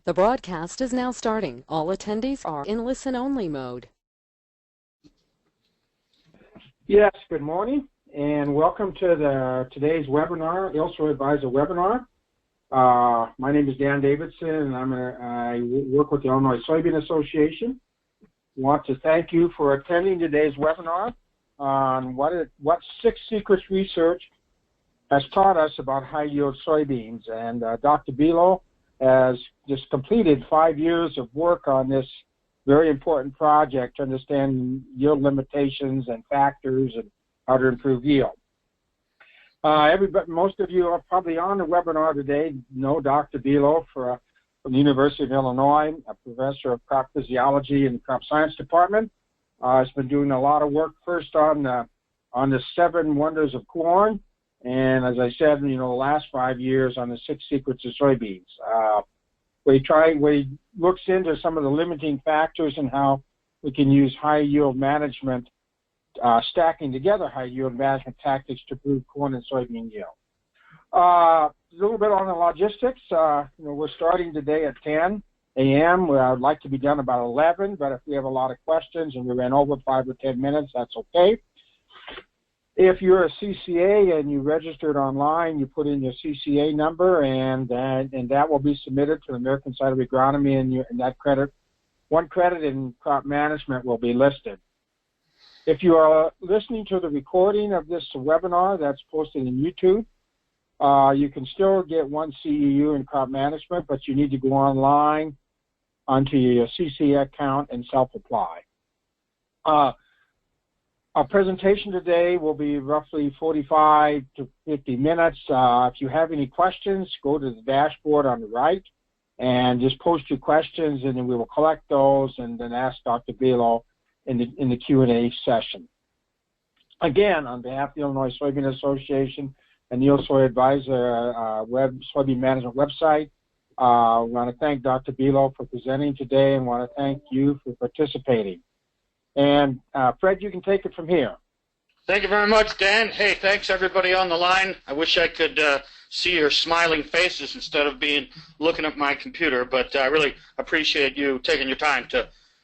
The broadcast is now starting. All attendees are in listen-only mode. Yes, good morning, and welcome to today's webinar, ILSO Advisor webinar. My name is Dan Davidson, and I work with the Illinois Soybean Association. I want to thank you for attending today's webinar on what 6 secrets research has taught us about high-yield soybeans. And Dr. Bushel has just completed 5 years of work on this very important project to understand yield limitations and factors and how to improve yield. Most of you are probably on the webinar today know Dr. Bushel from the University of Illinois, a professor of crop physiology in the crop science department. Has been doing a lot of work first on the 7 wonders of corn, and as I said, the last 5 years on the 6 secrets of soybeans. He looks into some of the limiting factors and how we can use high yield management, stacking together high yield management tactics to improve corn and soybean yield. A little bit on the logistics. We're starting today at 10 a.m. I'd like to be done about 11, but if we have a lot of questions and we ran over 5 or 10 minutes, that's okay. If you're a CCA and you registered online, you put in your CCA number, and that will be submitted to the American Society of Agronomy, and that one credit in crop management will be listed. If you are listening to the recording of this webinar that's posted in YouTube, you can still get 1 CEU in crop management, but you need to go online onto your CCA account and self-apply. Our presentation today will be roughly 45 to 50 minutes. If you have any questions, go to the dashboard on the right and just post your questions, and then we will collect those and then ask Dr. Bushel in the Q&A session. Again, on behalf of the Illinois Soybean Association and the ILSO Advisor Soybean Management website, I want to thank Dr. Bushel for presenting today and want to thank you for participating. And Fred, you can take it from here. Thank you very much, Dan. Hey, thanks everybody on the line. I wish I could see your smiling faces instead of looking at my computer, but I really appreciate you taking your time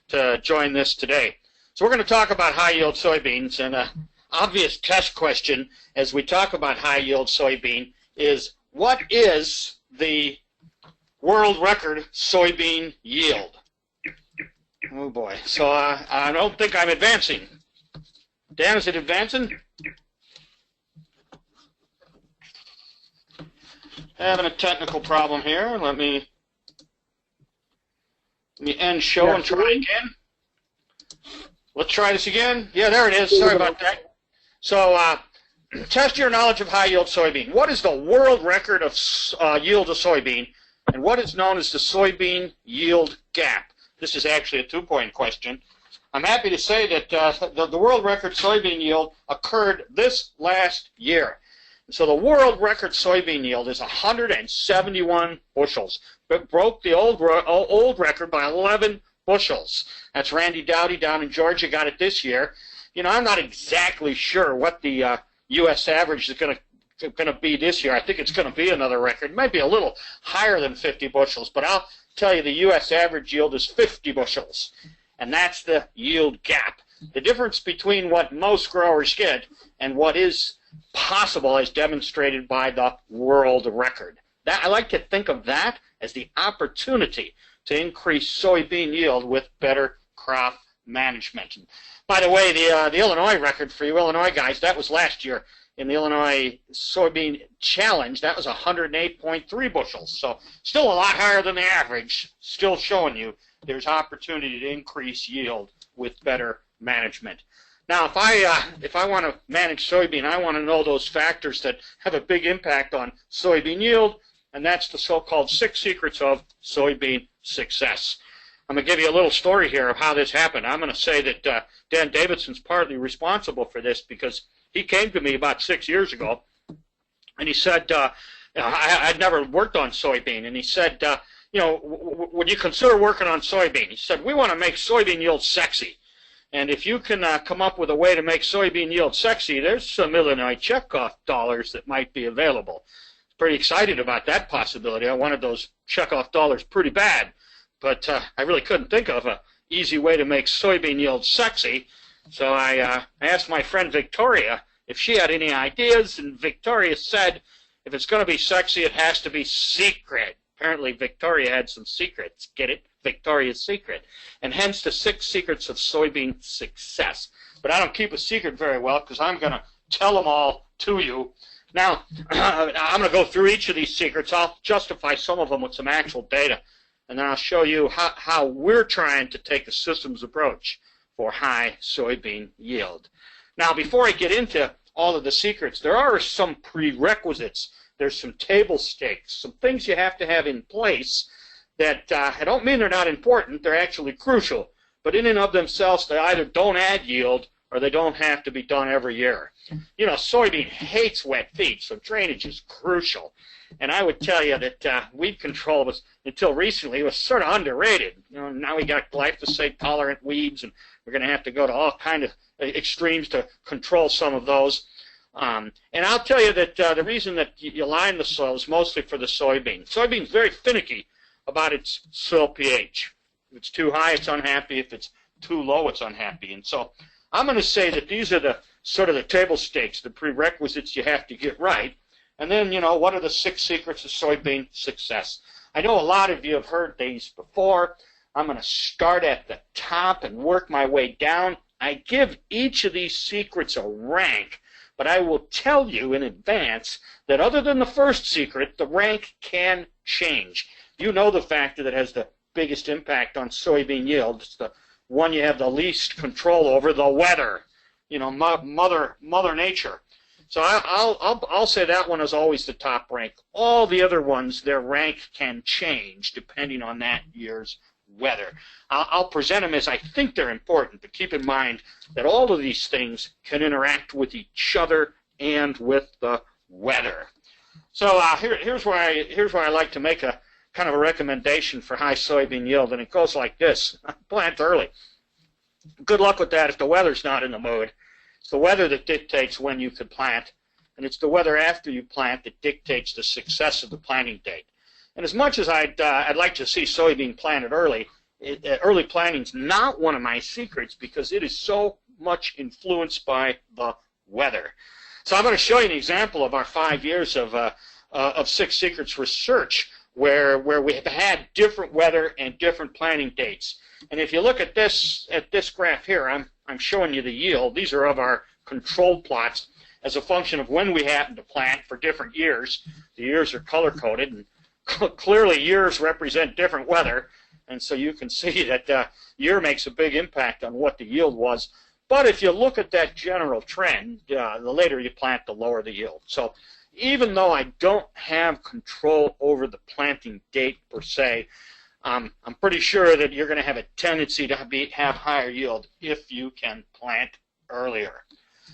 to join this today. So we're going to talk about high-yield soybeans, and an obvious test question as we talk about high-yield soybean is, what is the world record soybean yield? Oh boy, so I don't think I'm advancing. Dan, is it advancing? Having a technical problem here. Let me end show and try again. Let's try this again. Yeah, there it is. Sorry about that. So test your knowledge of high-yield soybean. What is the world record of yield of soybean, and what is known as the soybean yield gap? This is actually a 2-point question. I'm happy to say that the world record soybean yield occurred this last year. So the world record soybean yield is 171 bushels. It broke the old record by 11 bushels. That's Randy Dowdy down in Georgia got it this year. I'm not exactly sure what the U.S. average is going to be this year. I think it's going to be another record. It might be a little higher than 50 bushels, but I'll tell you the U.S. average yield is 50 bushels, and that's the yield gap. The difference between what most growers get and what is possible as demonstrated by the world record. I like to think of that as the opportunity to increase soybean yield with better crop management. And by the way, the Illinois record for you Illinois guys, that was last year. In the Illinois Soybean Challenge, that was 108.3 bushels. So still a lot higher than the average, still showing you there's opportunity to increase yield with better management. Now, if I want to manage soybean, I want to know those factors that have a big impact on soybean yield, and that's the so-called 6 secrets of soybean success. I'm going to give you a little story here of how this happened. I'm going to say that Dan Davidson's partly responsible for this because he came to me about 6 years ago, and he said, I'd never worked on soybean, and he said, would you consider working on soybean? He said, we want to make soybean yield sexy, and if you can come up with a way to make soybean yield sexy, there's some Illinois checkoff dollars that might be available. pretty excited about that possibility. I wanted those checkoff dollars pretty bad, but I really couldn't think of an easy way to make soybean yield sexy. So I asked my friend Victoria if she had any ideas, and Victoria said, if it's going to be sexy, it has to be secret. Apparently, Victoria had some secrets. Get it? Victoria's Secret. And hence the 6 secrets of soybean success. But I don't keep a secret very well because I'm going to tell them all to you. Now, I'm going to go through each of these secrets. I'll justify some of them with some actual data. And then I'll show you how we're trying to take a systems approach for high soybean yield. Now, before I get into all of the secrets, there are some prerequisites. There's some table stakes, some things you have to have in place that I don't mean they're not important. They're actually crucial. But in and of themselves, they either don't add yield or they don't have to be done every year. You know, soybean hates wet feed, so drainage is crucial. And I would tell you that weed control was, until recently, was sort of underrated. You know, now we got glyphosate-tolerant weeds, and we're going to have to go to all kind of extremes to control some of those. And I'll tell you that the reason that you line the soil is mostly for the soybean. Soybean's very finicky about its soil pH. If it's too high, it's unhappy. If it's too low, it's unhappy. And so I'm going to say that these are the sort of the table stakes, the prerequisites you have to get right. And then, you know, what are the 6 secrets of soybean success? I know a lot of you have heard these before. I'm going to start at the top and work my way down. I give each of these secrets a rank, but I will tell you in advance that other than the first secret, the rank can change. You know the factor that has the biggest impact on soybean yield. It's the one you have the least control over, the weather. You know, Mother Nature. So I'll say that one is always the top rank. All the other ones, their rank can change depending on that year's weather. I'll present them as I think they're important, but keep in mind that all of these things can interact with each other and with the weather. So here's where I like to make a kind of a recommendation for high soybean yield, and it goes like this. Plant early. Good luck with that if the weather's not in the mood. It's the weather that dictates when you could plant, and it's the weather after you plant that dictates the success of the planting date. And as much as I'd like to see soybean planted early, early planting's not one of my secrets because it is so much influenced by the weather. So I'm going to show you an example of our 5 years of 6 secrets research where we have had different weather and different planting dates. And if you look at this graph here, I'm showing you the yield. These are of our control plots as a function of when we happen to plant for different years. The years are color-coded, and clearly years represent different weather. And so you can see that year makes a big impact on what the yield was. But if you look at that general trend, the later you plant, the lower the yield. So even though I don't have control over the planting date per se, I'm pretty sure that you're going to have a tendency to have higher yield if you can plant earlier.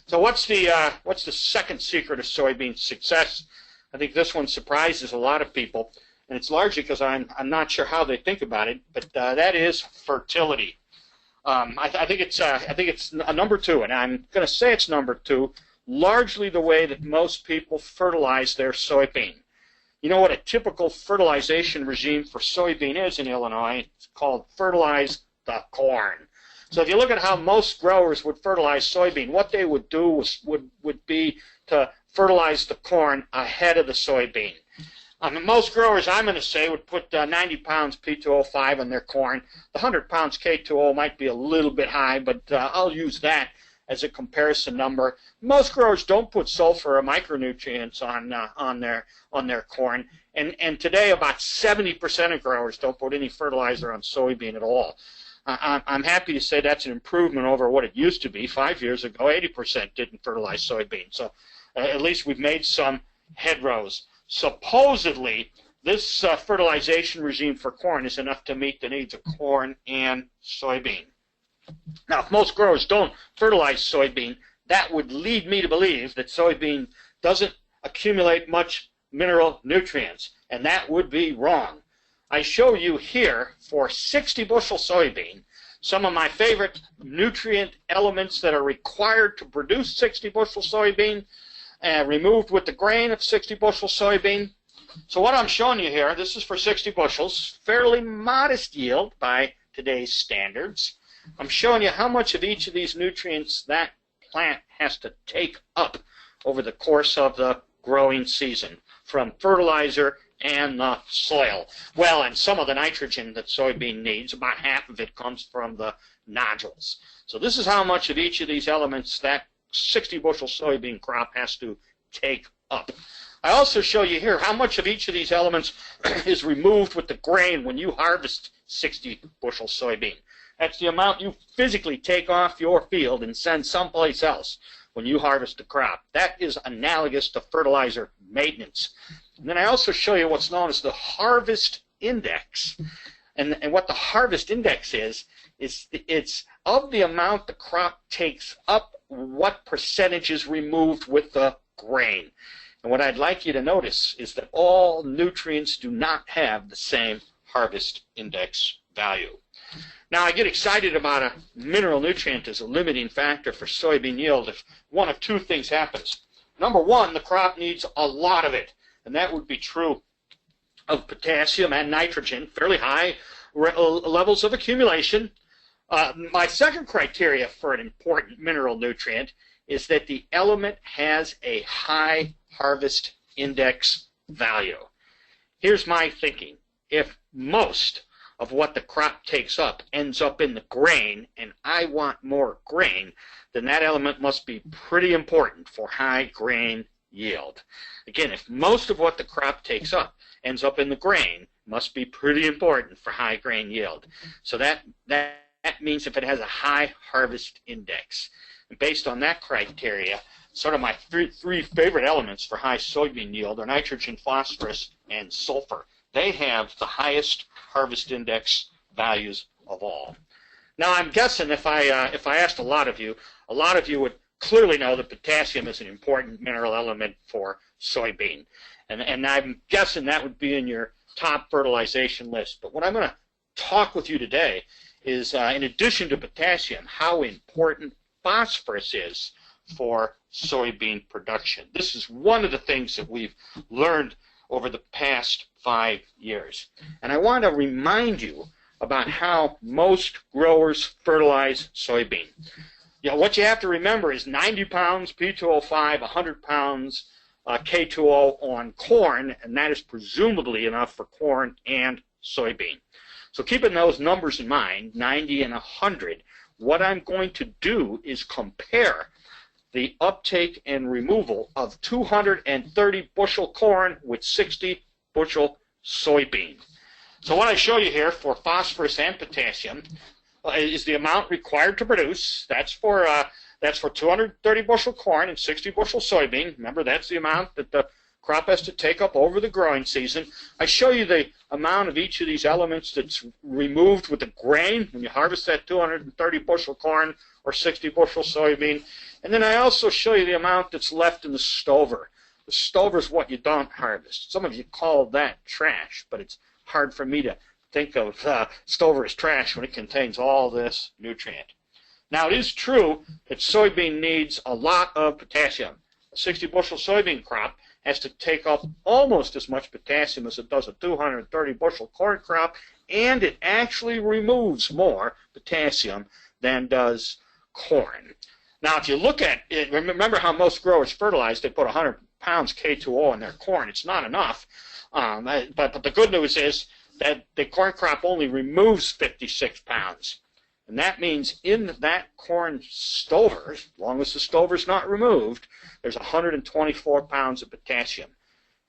So what's the second secret of soybean success? I think this one surprises a lot of people, and it's largely because I'm not sure how they think about it, but that is fertility. I think it's a number 2, and I'm going to say it's number 2, largely the way that most people fertilize their soybean. You know what a typical fertilization regime for soybean is in Illinois? It's called fertilize the corn. So if you look at how most growers would fertilize soybean, what they would do would be to fertilize the corn ahead of the soybean. Most growers, I'm going to say, would put 90 pounds P2O5 on their corn. The 100 pounds K2O might be a little bit high, but I'll use that as a comparison number. Most growers don't put sulfur or micronutrients on their corn, and today about 70% of growers don't put any fertilizer on soybean at all. I'm happy to say that's an improvement over what it used to be. 5 years ago, 80% didn't fertilize soybean. So at least we've made some headrows. Supposedly, this fertilization regime for corn is enough to meet the needs of corn and soybean. Now, if most growers don't fertilize soybean, that would lead me to believe that soybean doesn't accumulate much mineral nutrients, and that would be wrong. I show you here for 60 bushel soybean some of my favorite nutrient elements that are required to produce 60 bushel soybean, removed with the grain of 60 bushel soybean. So what I'm showing you here, this is for 60 bushels, fairly modest yield by today's standards. I'm showing you how much of each of these nutrients that plant has to take up over the course of the growing season from fertilizer and the soil. Well, and some of the nitrogen that soybean needs, about half of it comes from the nodules. So this is how much of each of these elements that 60 bushel soybean crop has to take up. I also show you here how much of each of these elements is removed with the grain when you harvest 60 bushel soybean. That's the amount you physically take off your field and send someplace else when you harvest the crop. That is analogous to fertilizer maintenance. And then I also show you what's known as the harvest index. And what the harvest index is it's of the amount the crop takes up, what percentage is removed with the grain. And what I'd like you to notice is that all nutrients do not have the same harvest index value. Now, I get excited about a mineral nutrient as a limiting factor for soybean yield if one of two things happens. Number one, the crop needs a lot of it, and that would be true of potassium and nitrogen, fairly high levels of accumulation. My second criteria for an important mineral nutrient is that the element has a high harvest index value. Here's my thinking. If most of what the crop takes up ends up in the grain, and I want more grain, then that element must be pretty important for high grain yield. Again, if most of what the crop takes up ends up in the grain, must be pretty important for high grain yield. So that means if it has a high harvest index. And based on that criteria, sort of my three favorite elements for high soybean yield are nitrogen, phosphorus, and sulfur. They have the highest harvest index values of all. Now, I'm guessing if I asked a lot of you would clearly know that potassium is an important mineral element for soybean. And I'm guessing that would be in your top fertilization list. But what I'm going to talk with you today is, in addition to potassium, how important phosphorus is for soybean production. This is one of the things that we've learned over the past 5 years. And I want to remind you about how most growers fertilize soybean. You know, what you have to remember is 90 pounds P2O5, 100 pounds K2O on corn, and that is presumably enough for corn and soybean. So keeping those numbers in mind, 90 and 100, what I'm going to do is compare the uptake and removal of 230 bushel corn with 60 bushel soybean. So what I show you here for phosphorus and potassium is the amount required to produce. That's for 230 bushel corn and 60 bushel soybean. Remember, that's the amount that the crop has to take up over the growing season. I show you the amount of each of these elements that's removed with the grain when you harvest that 230 bushel corn or 60 bushel soybean. And then I also show you the amount that's left in the stover. The stover is what you don't harvest. Some of you call that trash, but it's hard for me to think of stover as trash when it contains all this nutrient. Now, it is true that soybean needs a lot of potassium. A 60 bushel soybean crop has to take up almost as much potassium as it does a 230 bushel corn crop, and it actually removes more potassium than does corn. Now, if you look at it, remember how most growers fertilize, they put 100 pounds K2O in their corn. It's not enough. But the good news is that the corn crop only removes 56 pounds. And that means in that corn stover, as long as the stover is not removed, there's 124 pounds of potassium.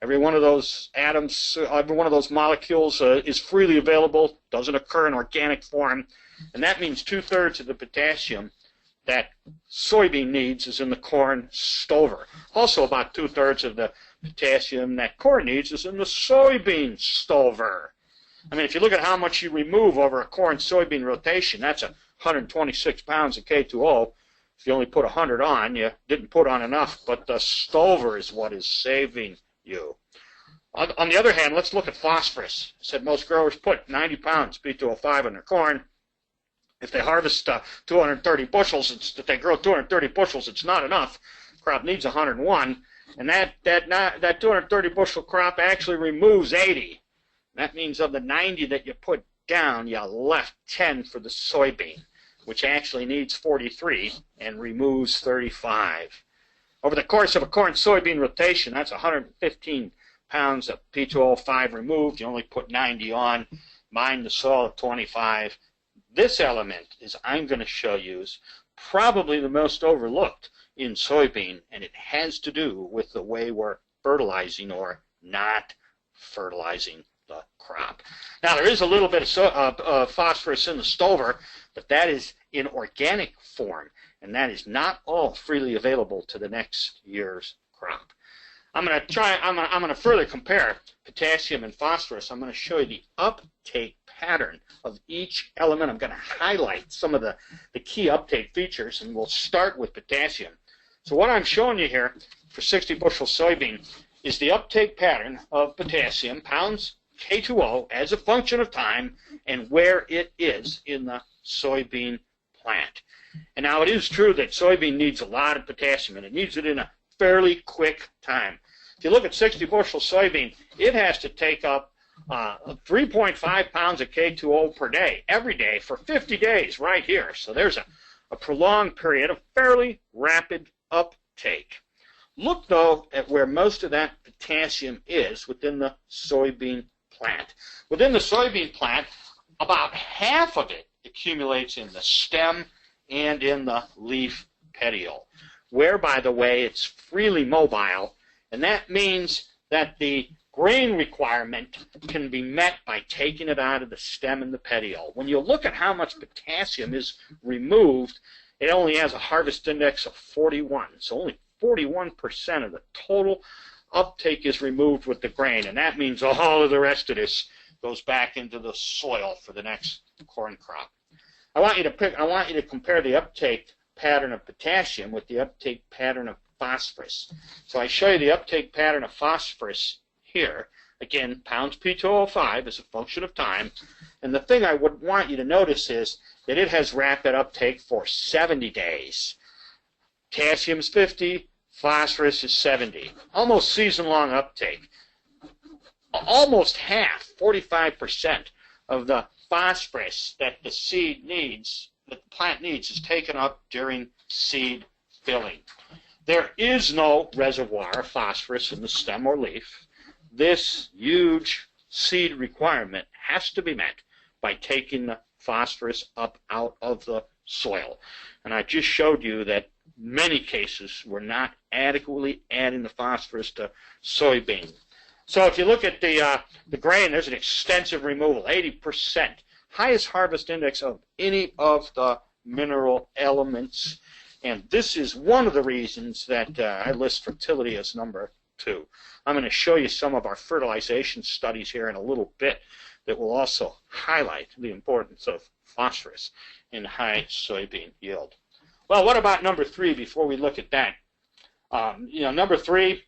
Every one of those atoms, every one of those molecules is freely available, doesn't occur in organic form. And that means 2/3 of the potassium that soybean needs is in the corn stover. Also, about 2/3 of the potassium that corn needs is in the soybean stover. I mean, if you look at how much you remove over a corn-soybean rotation, that's 126 pounds of K2O. If you only put 100 on, you didn't put on enough, but the stover is what is saving you. On the other hand, let's look at phosphorus. I said most growers put 90 pounds P2O5 on their corn. If they harvest 230 bushels, if they grow 230 bushels, it's not enough. Crop needs 101. And that 230 bushel crop actually removes 80. That means of the 90 that you put down, you left 10 for the soybean, which actually needs 43 and removes 35. Over the course of a corn-soybean rotation, that's 115 pounds of P2O5 removed. You only put 90 on, mine the soil of 25. This element, as I'm going to show you, is probably the most overlooked in soybean, and it has to do with the way we're fertilizing or not fertilizing the crop. Now, there is a little bit of phosphorus in the stover, but that is in organic form, and that is not all freely available to the next year's crop. I'm going to further compare potassium and phosphorus. I'm going to show you the uptake pattern of each element. I'm going to highlight some of the key uptake features, and we'll start with potassium. So what I'm showing you here for 60 bushel soybean is the uptake pattern of potassium, pounds K2O, as a function of time and where it is in the soybean plant. And now it is true that soybean needs a lot of potassium, and it needs it in a fairly quick time. If you look at 60 bushel soybean, it has to take up 3.5 pounds of K2O per day, every day, for 50 days right here. So there's a prolonged period of fairly rapid uptake. Look, though, at where most of that potassium is within the soybean plant. Within the soybean plant, about half of it accumulates in the stem and in the leaf petiole, where, by the way, it's freely mobile, and that means that the grain requirement can be met by taking it out of the stem and the petiole. When you look at how much potassium is removed, it only has a harvest index of 41, so only 41% of the total uptake is removed with the grain, and that means all of the rest of this goes back into the soil for the next corn crop. I want you to compare the uptake pattern of potassium with the uptake pattern of phosphorus. So I show you the uptake pattern of phosphorus here. Again, pounds P2O5 is a function of time. And the thing I would want you to notice is that it has rapid uptake for 70 days. Potassium's 50, phosphorus is 70. Almost season-long uptake. Almost half, 45% of the phosphorus that the seed needs, that the plant needs, is taken up during seed filling. There is no reservoir of phosphorus in the stem or leaf. This huge seed requirement has to be met by taking the phosphorus up out of the soil. And I just showed you that many cases we're not adequately adding the phosphorus to soybean. So if you look at the grain, there's an extensive removal, 80%. Highest harvest index of any of the mineral elements. And this is one of the reasons that I list fertility as number 2. I'm going to show you some of our fertilization studies here in a little bit that will also highlight the importance of phosphorus in high soybean yield. Well, what about number 3 before we look at that? Number 3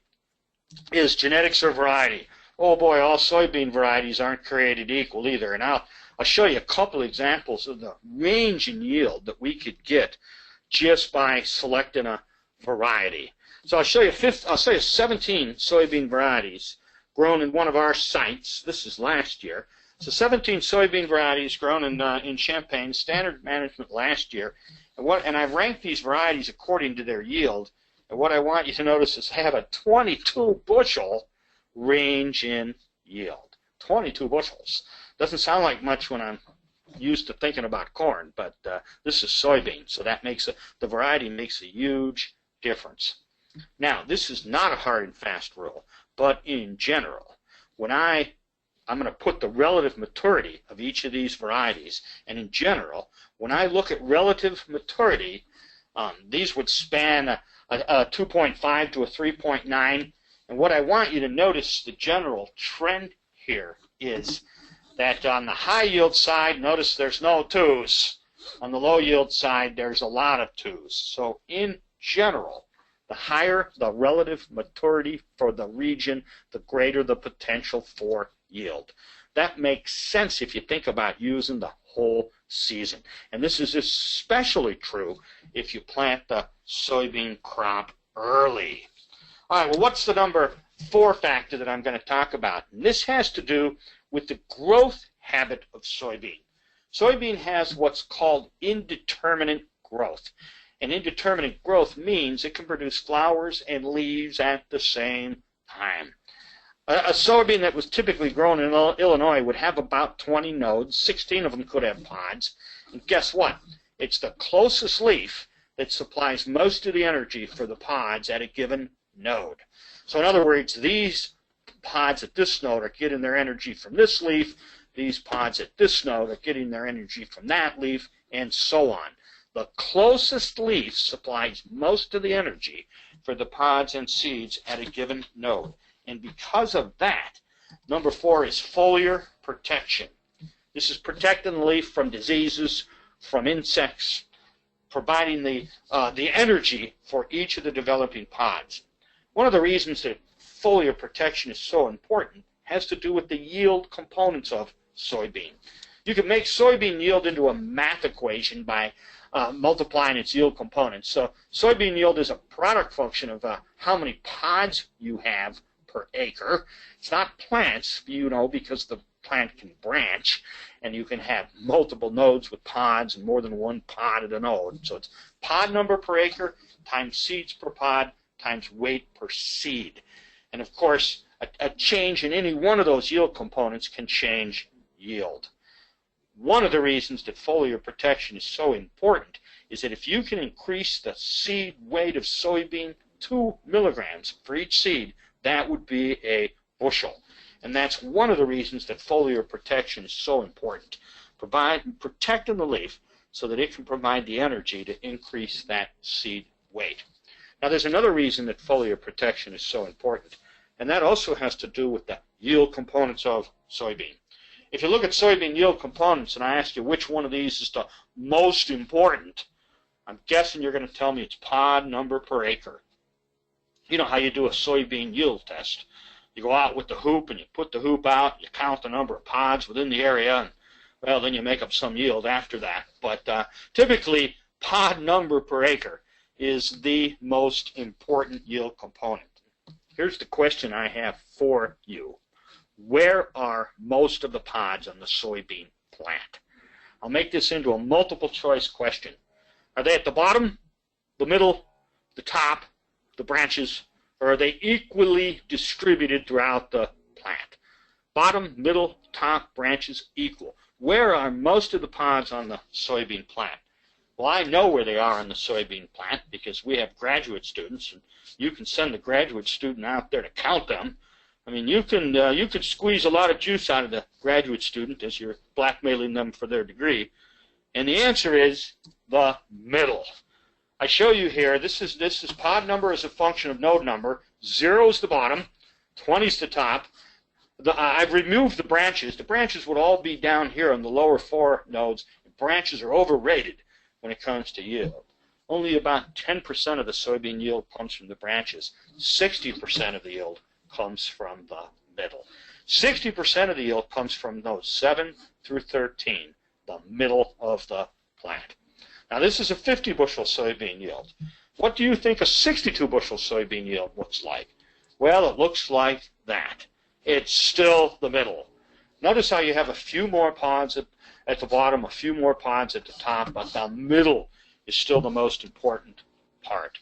is genetics or variety. Oh boy, all soybean varieties aren't created equal either. And I'll show you a couple examples of the range in yield that we could get just by selecting a variety. So I'll show you 17 soybean varieties grown in one of our sites. This is last year. So 17 soybean varieties grown in Champaign, standard management last year. And I've ranked these varieties according to their yield. And what I want you to notice is I have a 22 bushel range in yield. 22 bushels. Doesn't sound like much when I'm used to thinking about corn, but this is soybean, so that makes the variety makes a huge difference. Now, this is not a hard and fast rule, but in general, when I'm going to put the relative maturity of each of these varieties, and in general, when I look at relative maturity, these would span a 2.5 to a 3.9, and what I want you to notice, the general trend here is that on the high yield side, notice there's no 2s. On the low yield side, there's a lot of 2s. So in general, the higher the relative maturity for the region, the greater the potential for yield. That makes sense if you think about using the whole season. And this is especially true if you plant the soybean crop early. All right, well, what's the number 4 factor that I'm going to talk about? And this has to do with the growth habit of soybean. Soybean has what's called indeterminate growth. And indeterminate growth means it can produce flowers and leaves at the same time. A soybean that was typically grown in Illinois would have about 20 nodes. 16 of them could have pods. And guess what? It's the closest leaf that supplies most of the energy for the pods at a given node. So in other words, these pods at this node are getting their energy from this leaf. These pods at this node are getting their energy from that leaf, and so on. The closest leaf supplies most of the energy for the pods and seeds at a given node. And because of that, number 4 is foliar protection. This is protecting the leaf from diseases, from insects, providing the energy for each of the developing pods. One of the reasons that foliar protection is so important has to do with the yield components of soybean. You can make soybean yield into a math equation by multiplying its yield components. So soybean yield is a product function of how many pods you have per acre. It's not plants, you know, because the plant can branch, and you can have multiple nodes with pods and more than one pod at a node. So it's pod number per acre times seeds per pod times weight per seed. And of course, a change in any one of those yield components can change yield. One of the reasons that foliar protection is so important is that if you can increase the seed weight of soybean 2 milligrams for each seed, that would be a bushel. And that's one of the reasons that foliar protection is so important. Protecting the leaf so that it can provide the energy to increase that seed weight. Now there's another reason that foliar protection is so important, and that also has to do with the yield components of soybean. If you look at soybean yield components and I ask you which one of these is the most important, I'm guessing you're going to tell me it's pod number per acre. You know how you do a soybean yield test. You go out with the hoop and you put the hoop out, you count the number of pods within the area, and well, then you make up some yield after that. But typically, pod number per acre is the most important yield component. Here's the question I have for you. Where are most of the pods on the soybean plant? I'll make this into a multiple choice question. Are they at the bottom, the middle, the top, the branches, or are they equally distributed throughout the plant? Bottom, middle, top, branches, equal. Where are most of the pods on the soybean plant? Well, I know where they are on the soybean plant because we have graduate students, and you can send the graduate student out there to count them. I mean, you could squeeze a lot of juice out of the graduate student as you're blackmailing them for their degree. And the answer is the middle. I show you here, this is pod number as a function of node number. 0 is the bottom, 20 is the top. I've removed the branches. The branches would all be down here on the lower 4 nodes. The branches are overrated when it comes to yield. Only about 10% of the soybean yield comes from the branches. 60% of the yield comes from the middle. 60% of the yield comes from nodes 7 through 13, the middle of the plant. Now this is a 50 bushel soybean yield. What do you think a 62 bushel soybean yield looks like? Well, it looks like that. It's still the middle. Notice how you have a few more pods at the bottom, a few more pods at the top, but the middle is still the most important part.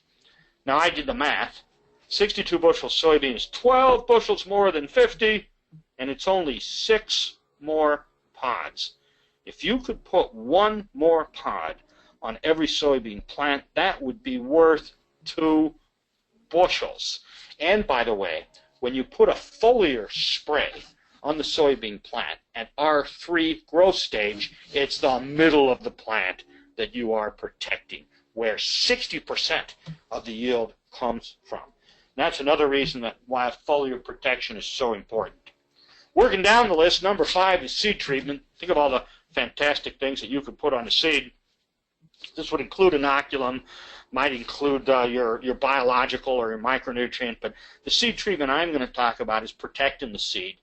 Now I did the math. 62 bushel soybean is 12 bushels more than 50, and it's only 6 more pods. If you could put 1 more pod on every soybean plant, that would be worth 2 bushels. And by the way, when you put a foliar spray on the soybean plant at R3 growth stage, it's the middle of the plant that you are protecting, where 60% of the yield comes from. And that's another reason why foliar protection is so important. Working down the list, number 5 is seed treatment. Think of all the fantastic things that you could put on a seed. This would include inoculum, might include your biological or your micronutrient, but the seed treatment I'm going to talk about is protecting the seed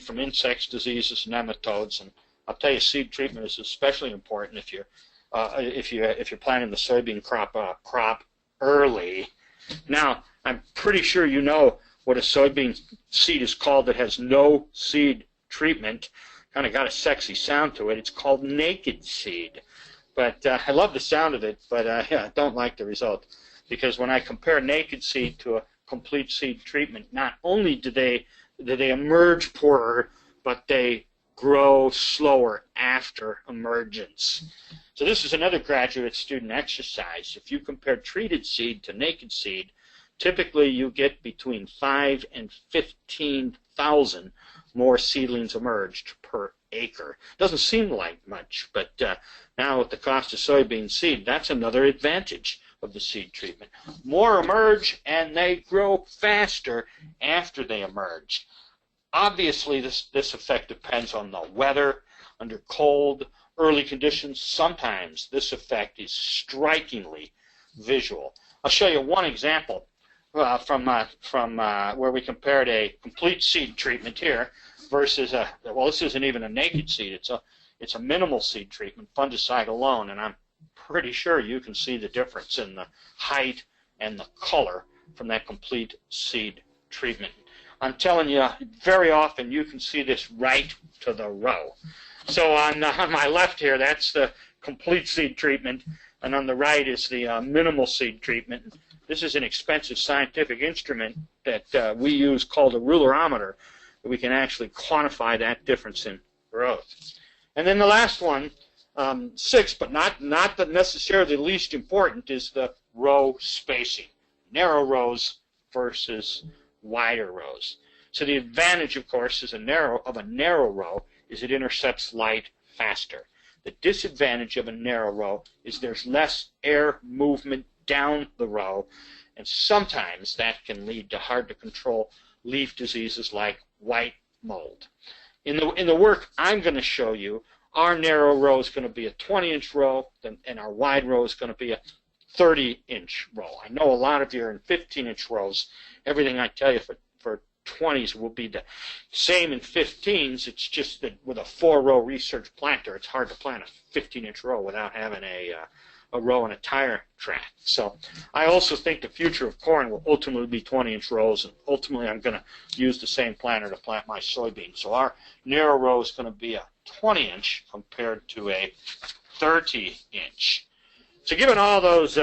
from insects, diseases, and nematodes. And I'll tell you, seed treatment is especially important if you're planting the soybean crop early. Now, I'm pretty sure you know what a soybean seed is called that has no seed treatment. Kind of got a sexy sound to it. It's called naked seed. But I love the sound of it, but I don't like the result. Because when I compare naked seed to a complete seed treatment, not only do they emerge poorer, but they grow slower after emergence. So this is another graduate student exercise. If you compare treated seed to naked seed, typically you get between 5 and 15,000 more seedlings emerged per acre. Doesn't seem like much, but now with the cost of soybean seed, that's another advantage of the seed treatment. More emerge, and they grow faster after they emerge. Obviously, this effect depends on the weather. Under cold, early conditions, sometimes this effect is strikingly visual. I'll show you one example from where we compared a complete seed treatment here versus well, this isn't even a naked seed. It's a minimal seed treatment, fungicide alone, and I'm pretty sure you can see the difference in the height and the color from that complete seed treatment. I'm telling you, very often you can see this right to the row. So on my left here, that's the complete seed treatment, and on the right is the minimal seed treatment. This is an expensive scientific instrument that we use called a rulerometer. We can actually quantify that difference in growth. And then the last one, 6, but not necessarily the least important, is the row spacing. Narrow rows versus wider rows. So the advantage, of course, of a narrow row is it intercepts light faster. The disadvantage of a narrow row is there's less air movement down the row, and sometimes that can lead to hard to control leaf diseases like white mold. In the work I'm going to show you, our narrow row is going to be a 20-inch row, and our wide row is going to be a 30-inch row. I know a lot of you are in 15-inch rows. Everything I tell you for 20s will be the same in 15s. It's just that with a 4-row research planter, it's hard to plant a 15-inch row without having a row in a tire track. So I also think the future of corn will ultimately be 20-inch rows, and ultimately I'm going to use the same planter to plant my soybeans. So our narrow row is going to be a 20-inch compared to a 30-inch. So given all those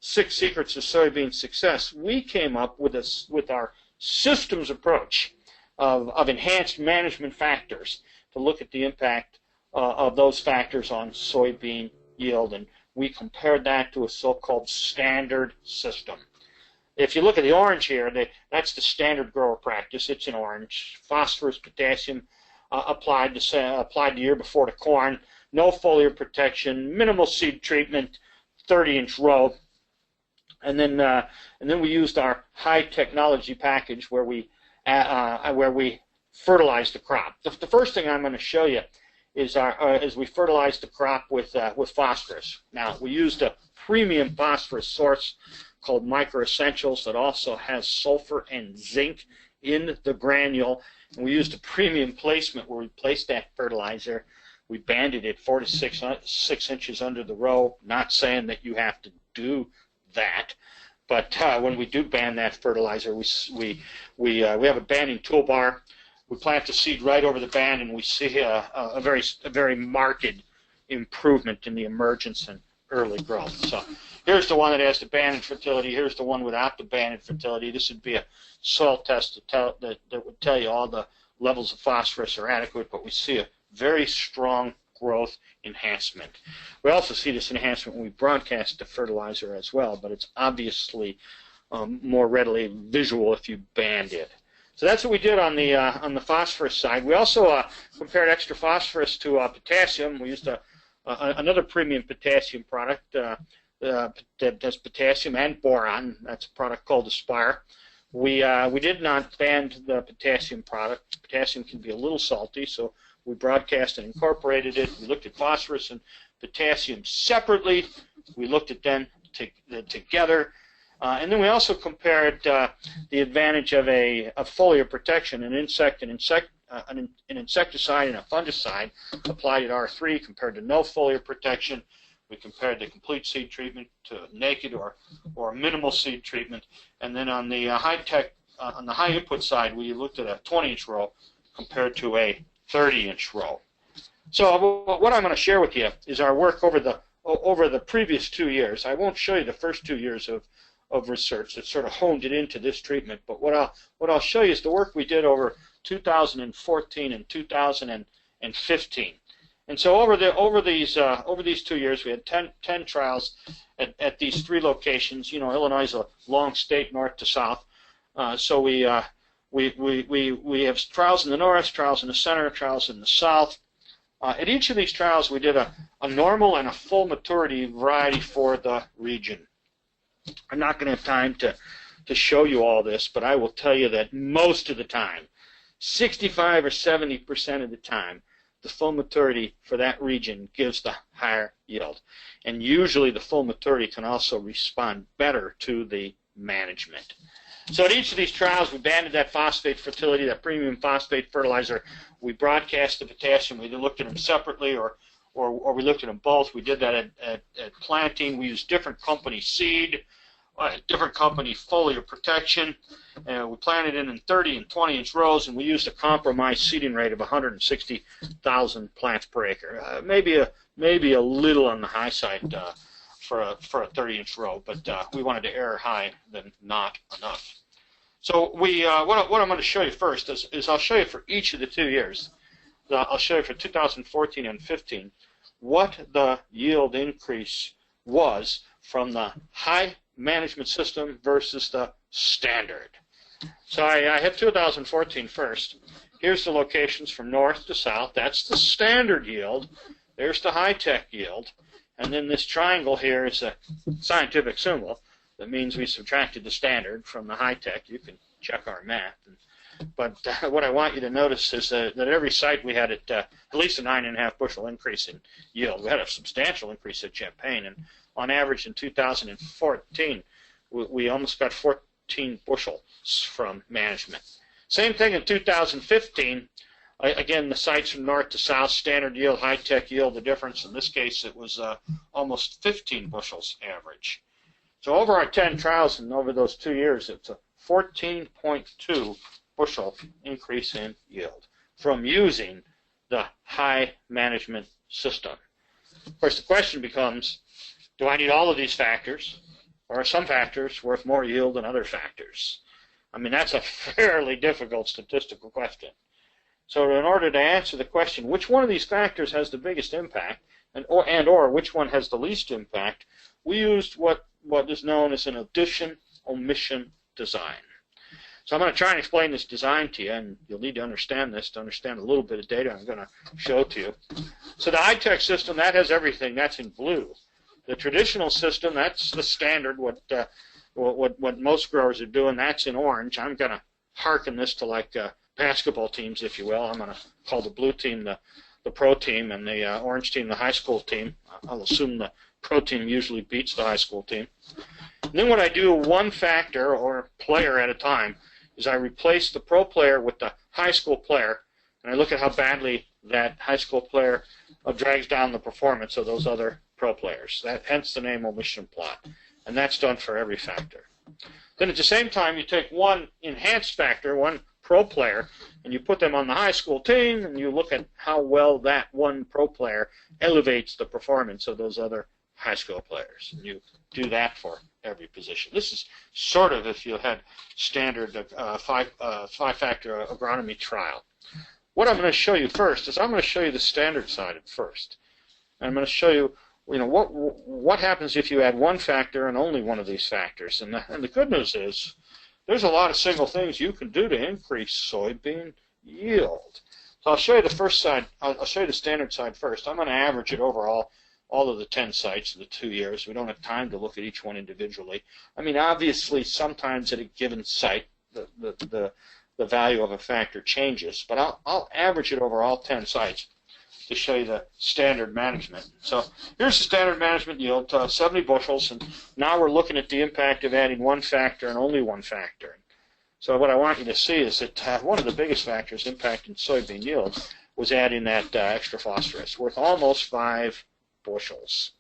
6 secrets of soybean success, we came up with our systems approach of enhanced management factors to look at the impact of those factors on soybean yield, and we compared that to a so-called standard system. If you look at the orange here, that's the standard grower practice. It's in orange. Phosphorus, potassium applied the year before to corn. No foliar protection, minimal seed treatment, 30-inch row, and then we used our high technology package where we fertilized the crop. The first thing I'm going to show you is we fertilized the crop with phosphorus. Now we used a premium phosphorus source called Micro Essentials that also has sulfur and zinc in the granule. And we used a premium placement where we placed that fertilizer. We banded it 4 to 6 inches under the row. Not saying that you have to do that, but when we do band that fertilizer, we have a banding toolbar. We plant the seed right over the band, and we see a very marked improvement in the emergence and early growth. So here's the one that has the banded fertility. Here's the one without the banded fertility. This would be a soil test that would tell you all the levels of phosphorus are adequate, but we see a very strong growth enhancement. We also see this enhancement when we broadcast the fertilizer as well, but it's obviously more readily visual if you band it. So that's what we did on the phosphorus side. We also compared extra phosphorus to potassium. We used another premium potassium product that has potassium and boron. That's a product called Aspire. We did not band the potassium product. Potassium can be a little salty, so we broadcast and incorporated it. We looked at phosphorus and potassium separately. We looked at them together. And then we also compared the advantage of foliar protection, an insecticide and a fungicide applied at R3 compared to no foliar protection. We compared the complete seed treatment to naked or minimal seed treatment, and then on the on the high input side, we looked at a 20-inch row compared to a 30-inch row. So what I'm going to share with you is our work over the previous 2 years. I won't show you the first 2 years of research that sort of honed it into this treatment, but what I'll show you is the work we did over 2014 and 2015. And so over these 2 years, we had 10 trials at these 3 locations. You know, Illinois is a long state, north to south. So we have trials in the north, trials in the center, trials in the south. At each of these trials, we did a normal and a full maturity variety for the region. I'm not going to have time to show you all this, but I will tell you that most of the time, 65 or 70% of the time, the full maturity for that region gives the higher yield. And usually the full maturity can also respond better to the management. So at each of these trials, we banded that phosphate fertility, that premium phosphate fertilizer. We broadcast the potassium. We either looked at them separately or we looked at them both. We did that at planting. We used different company seed, different company foliar protection. We planted in 30 and 20-inch rows, and we used a compromised seeding rate of 160,000 plants per acre. Maybe a little on the high side for a 30-inch row, but we wanted to err high than not enough. So what I'm going to show you first is I'll show you for each of the 2 years. I'll show you for 2014 and 15 what the yield increase was from the high management system versus the standard. So I have 2014 first. Here's the locations from north to south. That's the standard yield. There's the high-tech yield. And then this triangle here is a scientific symbol. That means we subtracted the standard from the high-tech. You can check our math. But what I want you to notice is that at every site we had at least a 9.5 bushel increase in yield. We had a substantial increase at Champaign, and on average in 2014, we almost got 14 bushels from management. Same thing in 2015. Again, the sites from north to south, standard yield, high-tech yield, the difference. In this case, it was almost 15 bushels average. So over our 10 trials and over those 2 years, it's a 14.2 bushel increase in yield from using the high management system. Of course, the question becomes, do I need all of these factors, or are some factors worth more yield than other factors? I mean, that's a fairly difficult statistical question. So in order to answer the question, which one of these factors has the biggest impact, or which one has the least impact, we used what is known as an addition-omission design. So I'm going to try and explain this design to you, and you'll need to understand this to understand a little bit of data I'm going to show to you. So the high-tech system, that has everything. That's in blue. The traditional system, that's the standard, what most growers are doing, that's in orange. I'm going to hearken this to like basketball teams, if you will. I'm going to call the blue team the pro team and the orange team the high school team. I'll assume the pro team usually beats the high school team. And then what I do, one factor or player at a time, is I replace the pro player with the high school player, and I look at how badly that high school player drags down the performance of those other pro players. Hence the name omission plot. And that's done for every factor. Then at the same time, you take one enhanced factor, one pro player, and you put them on the high school team, and you look at how well that one pro player elevates the performance of those other high school players. And you do that for every position. This is sort of if you had standard five-factor agronomy trial. What I'm going to show you first is I'm going to show you the standard side at first. And I'm going to show you, what happens if you add one factor and only one of these factors. And the good news is there's a lot of single things you can do to increase soybean yield. So I'll show you the first side. I'll show you the standard side first. I'm going to average it over all of the 10 sites in the 2 years. We don't have time to look at each one individually. I mean, obviously, sometimes at a given site, the value of a factor changes, but I'll average it over all 10 sites to show you the standard management. So here's the standard management yield, 70 bushels, and now we're looking at the impact of adding one factor and only one factor. So what I want you to see is that one of the biggest factors impacting soybean yield was adding that extra phosphorus, worth almost 5 bushels.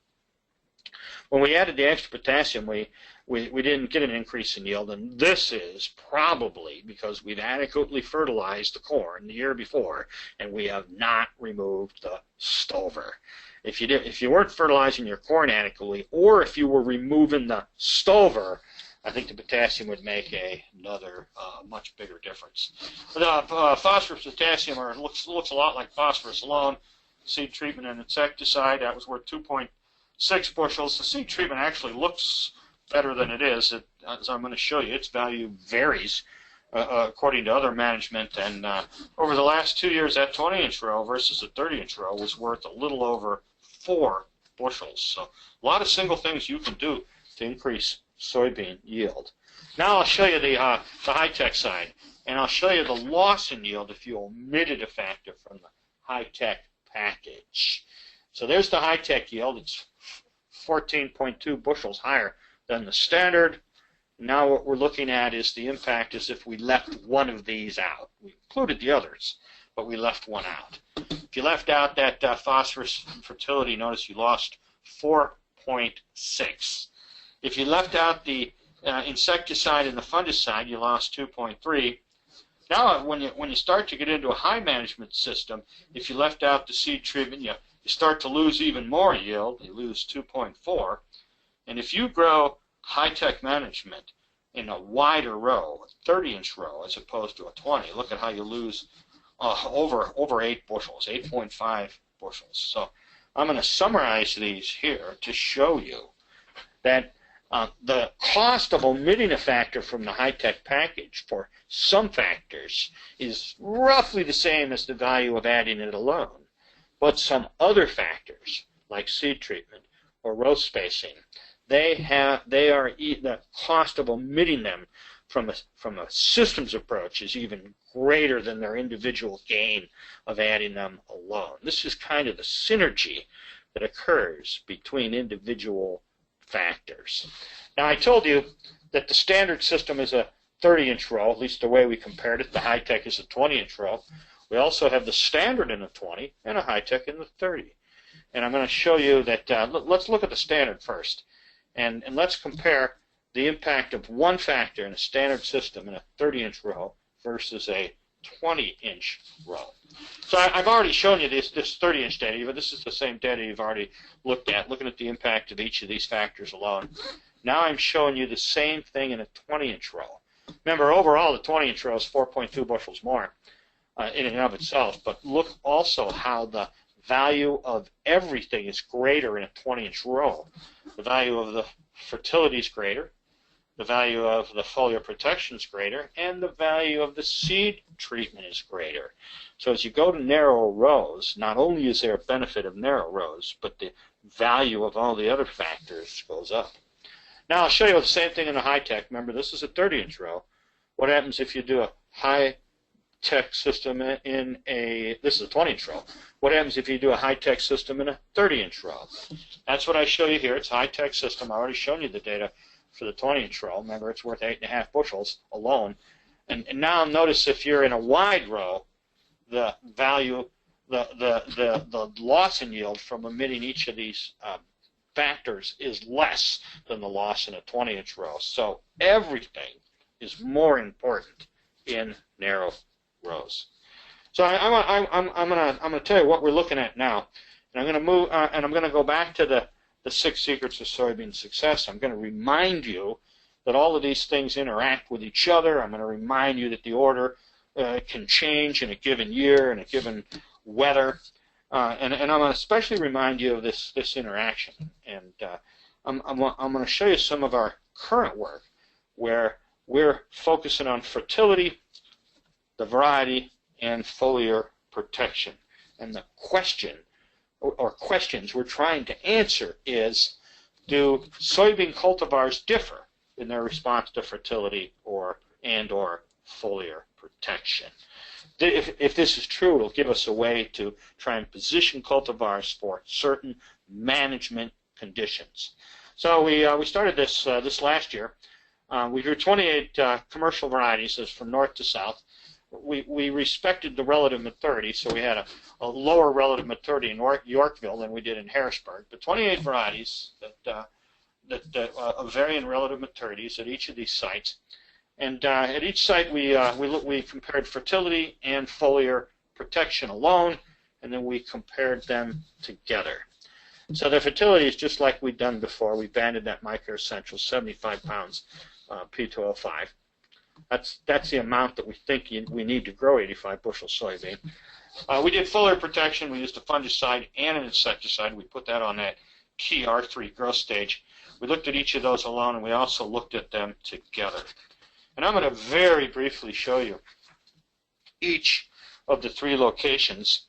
When we added the extra potassium, we didn't get an increase in yield, and this is probably because we've adequately fertilized the corn the year before, and we have not removed the stover. If you weren't fertilizing your corn adequately, or if you were removing the stover, I think the potassium would make another much bigger difference. The phosphorus potassium looks a lot like phosphorus alone. Seed treatment and insecticide, that was worth 2.6 bushels. The seed treatment actually looks better than it is. As I'm going to show you, its value varies according to other management. And over the last 2 years, that 20-inch row versus the 30-inch row was worth a little over 4 bushels. So a lot of single things you can do to increase soybean yield. Now I'll show you the high-tech side, and I'll show you the loss in yield if you omitted a factor from the high-tech package. So there's the high-tech yield. It's 14.2 bushels higher than the standard. Now what we're looking at is the impact as if we left one of these out. We included the others, but we left one out. If you left out that phosphorus and fertility, notice you lost 4.6. If you left out the insecticide and the fungicide, you lost 2.3. Now, when you start to get into a high management system, if you left out the seed treatment, you start to lose even more yield. You lose 2.4. And if you grow high-tech management in a wider row, a 30-inch row, as opposed to a 20, look at how you lose over 8 bushels, 8.5 bushels. So I'm going to summarize these here to show you that the cost of omitting a factor from the high-tech package for some factors is roughly the same as the value of adding it alone. But some other factors, like seed treatment or row spacing, the cost of omitting them from a systems approach is even greater than their individual gain of adding them alone. This is kind of the synergy that occurs between individual factors. Now, I told you that the standard system is a 30-inch row, at least the way we compared it. The high-tech is a 20-inch row. We also have the standard in the 20 and a high-tech in the 30. And I'm going to show you that, let's look at the standard first. And let's compare the impact of one factor in a standard system in a 30-inch row versus a 20-inch row. So I've already shown you this 30-inch data, but this is the same data you've already looked at, looking at the impact of each of these factors alone. Now I'm showing you the same thing in a 20-inch row. Remember, overall, the 20-inch row is 4.2 bushels more in and of itself, but look also how the value of everything is greater in a 20-inch row. The value of the fertility is greater, the value of the foliar protection is greater, and the value of the seed treatment is greater. So as you go to narrow rows, not only is there a benefit of narrow rows, but the value of all the other factors goes up. Now I'll show you the same thing in the high-tech. Remember, this is a 30-inch row. What happens if you do a high-tech system in this is a 20-inch row. What happens if you do a high-tech system in a 30-inch row? That's what I show you here. It's a high-tech system. I've already shown you the data for the 20-inch row. Remember, it's worth 8.5 bushels alone. And now notice if you're in a wide row, the value, the loss in yield from omitting each of these factors is less than the loss in a 20-inch row. So everything is more important in narrow rows. So I'm gonna tell you what we're looking at now, and I'm gonna move and I'm gonna go back to the 6 secrets of soybean success. I'm gonna remind you that all of these things interact with each other. I'm gonna remind you that the order can change in a given year, in a given weather. And I'm going to especially remind you of this interaction. And I'm going to show you some of our current work where we're focusing on fertility, the variety, and foliar protection. And the question, or questions we're trying to answer is, do soybean cultivars differ in their response to fertility or foliar protection? If this is true, it'll give us a way to try and position cultivars for certain management conditions. So we started this last year. We grew 28 commercial varieties from north to south. we respected the relative maturity, so we had a lower relative maturity in Yorkville than we did in Harrisburg. But 28 varieties that vary in relative maturities at each of these sites. And at each site, we compared fertility and foliar protection alone, and then we compared them together. So the fertility is just like we'd done before. We banded that micro essential 75 pounds P205. That's the amount that we think we need to grow 85 bushel soybean. We did foliar protection. We used a fungicide and an insecticide. We put that on that key R3 growth stage. We looked at each of those alone, and we also looked at them together. And I'm going to very briefly show you each of the 3 locations.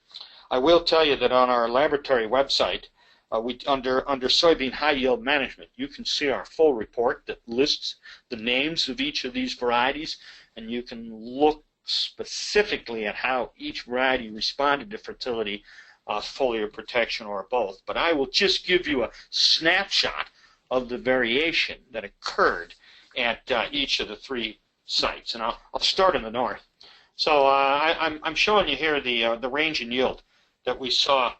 I will tell you that on our laboratory website, under soybean high yield management, you can see our full report that lists the names of each of these varieties, and you can look specifically at how each variety responded to fertility, foliar protection, or both. But I will just give you a snapshot of the variation that occurred at each of the 3 sites, and I'll start in the north. So I'm showing you here the range in yield that we saw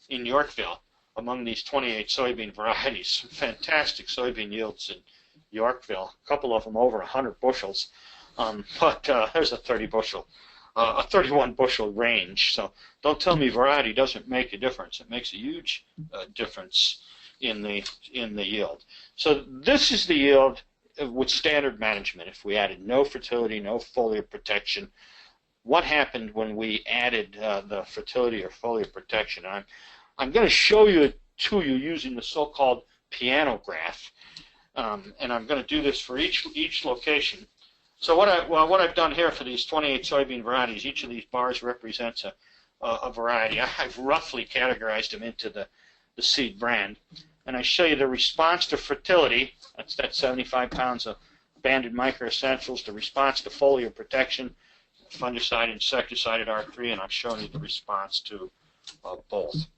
in Yorkville among these 28 soybean varieties. Fantastic soybean yields in Yorkville. A couple of them over 100 bushels, but there's a 31 bushel range. So don't tell me variety doesn't make a difference. It makes a huge difference in the yield. So this is the yield with standard management. If we added no fertility, no foliar protection, what happened when we added the fertility or foliar protection? I'm going to show you to you using the so-called piano graph, and I'm going to do this for each location. So what I've done here for these 28 soybean varieties, each of these bars represents a variety. I've roughly categorized them into the seed brand, and I show you the response to fertility. That's that 75 pounds of banded microessentials. The response to foliar protection, fungicide, insecticide at R3, and I'm showing you the response to both.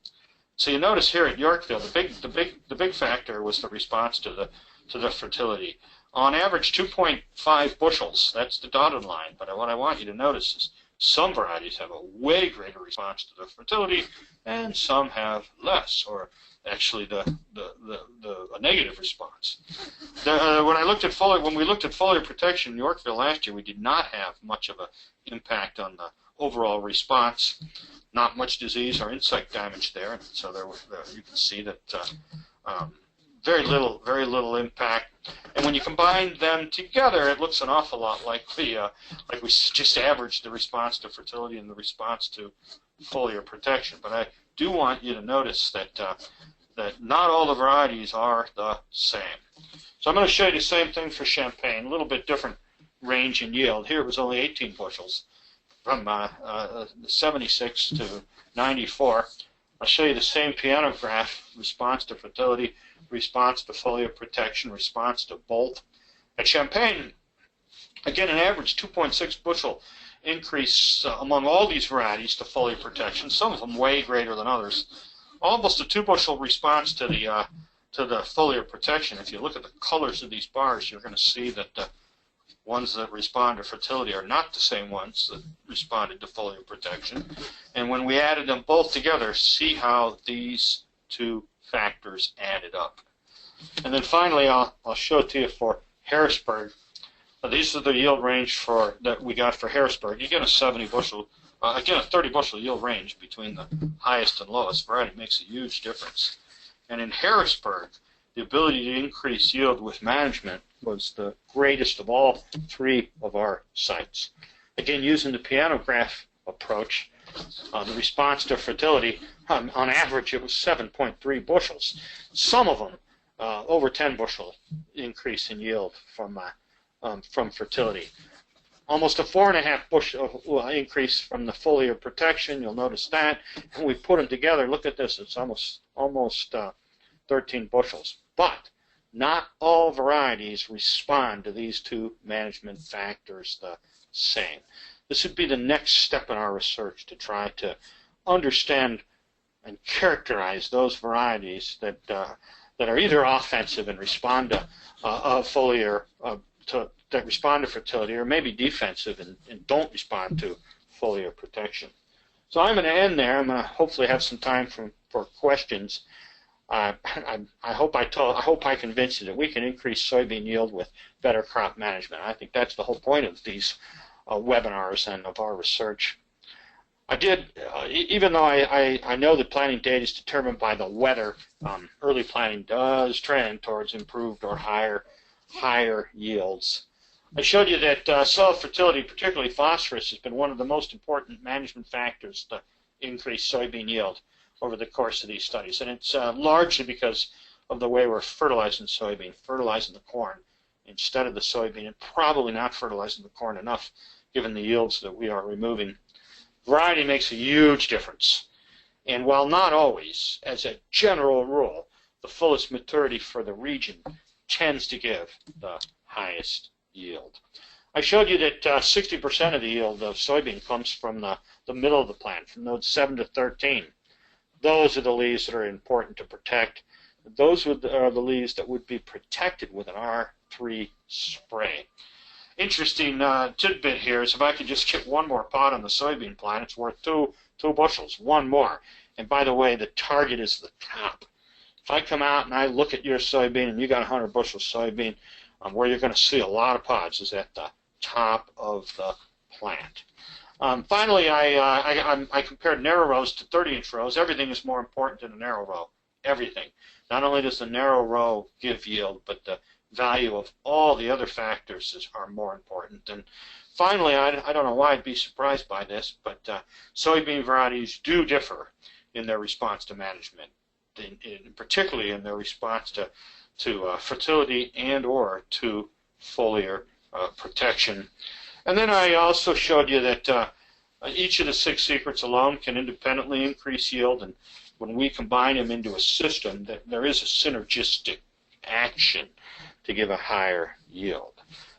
So you notice here at Yorkville, the big factor was the response to the fertility. On average, 2.5 bushels. That's the dotted line. But what I want you to notice is some varieties have a way greater response to the fertility, and some have less, or actually a negative response. When we looked at foliar protection in Yorkville last year, we did not have much of an impact on the overall response. Not much disease or insect damage there, and so you can see that very little impact. And when you combine them together, it looks an awful lot like we just averaged the response to fertility and the response to foliar protection. But I do want you to notice that that not all the varieties are the same. So I'm going to show you the same thing for Champagne, a little bit different range in yield. Here it was only 18 bushels. From 76 to 94. I'll show you the same piano graph, response to fertility, response to foliar protection, response to both. At Champagne, again, an average 2.6 bushel increase among all these varieties to foliar protection, some of them way greater than others. Almost a 2 bushel response to the foliar protection. If you look at the colors of these bars, you're going to see that the ones that respond to fertility are not the same ones that responded to foliar protection. And when we added them both together, see how these 2 factors added up. And then finally, I'll show it to you for Harrisburg. These are the yield range that we got for Harrisburg. You get a 70 bushel, again a 30 bushel yield range between the highest and lowest variety. Makes a huge difference. And in Harrisburg, the ability to increase yield with management was the greatest of all 3 of our sites. Again, using the piano graph approach, the response to fertility, on average, it was 7.3 bushels. Some of them over 10 bushel increase in yield from fertility. Almost a 4.5 bushel increase from the foliar protection. You'll notice that. And we put them together. Look at this. It's almost 13 bushels. But not all varieties respond to these 2 management factors the same. This would be the next step in our research to try to understand and characterize those varieties that are either offensive and respond to foliar to that respond to fertility are maybe defensive and don't respond to foliar protection. So I'm going to end there. I'm going to hopefully have some time for questions. I hope I convinced you that we can increase soybean yield with better crop management. I think that's the whole point of these webinars and of our research. I did, even though I know that planting date is determined by the weather, early planting does trend towards improved or higher yields. I showed you that soil fertility, particularly phosphorus, has been one of the most important management factors to increase soybean yield over the course of these studies. And it's largely because of the way we're fertilizing soybean, fertilizing the corn instead of the soybean, and probably not fertilizing the corn enough given the yields that we are removing. Variety makes a huge difference. And while not always, as a general rule, the fullest maturity for the region tends to give the highest yield. I showed you that 60% of the yield of soybean comes from the middle of the plant, from nodes 7 to 13. Those are the leaves that are important to protect. Those are the leaves that would be protected with an R3 spray. Interesting tidbit here is if I could just chip one more pod on the soybean plant, it's worth two bushels, one more. And by the way, the target is the top. If I come out and I look at your soybean and you got 100 bushels soybean, where you're going to see a lot of pods is at the top of the plant. Finally, I compared narrow rows to 30-inch rows. Everything is more important than a narrow row. Everything. Not only does the narrow row give yield, but the value of all the other factors are more important. And finally, I don't know why I'd be surprised by this, but soybean varieties do differ in their response to management, particularly in their response to fertility and or to foliar protection. And then I also showed you that each of the 6 secrets alone can independently increase yield, and when we combine them into a system, that there is a synergistic action to give a higher yield.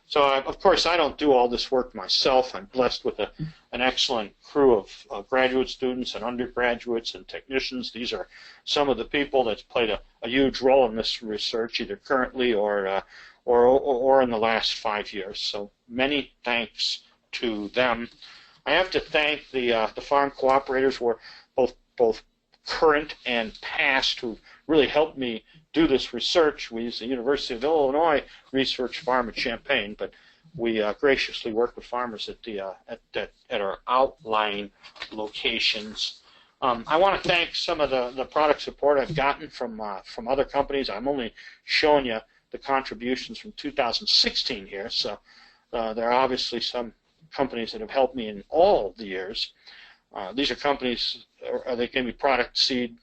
So, of course, I don't do all this work myself. I'm blessed with an excellent crew of graduate students and undergraduates and technicians. These are some of the people that's played a huge role in this research, either currently or in the last 5 years. So many thanks to them. I have to thank the farm cooperators who are both current and past who really helped me do this research. We use the University of Illinois Research Farm at Champaign, but we graciously work with farmers at our outlying locations. I want to thank some of the product support I've gotten from other companies. I'm only showing you the contributions from 2016 here, so there are obviously some companies that have helped me in all the years. These are companies, they can be product, seed,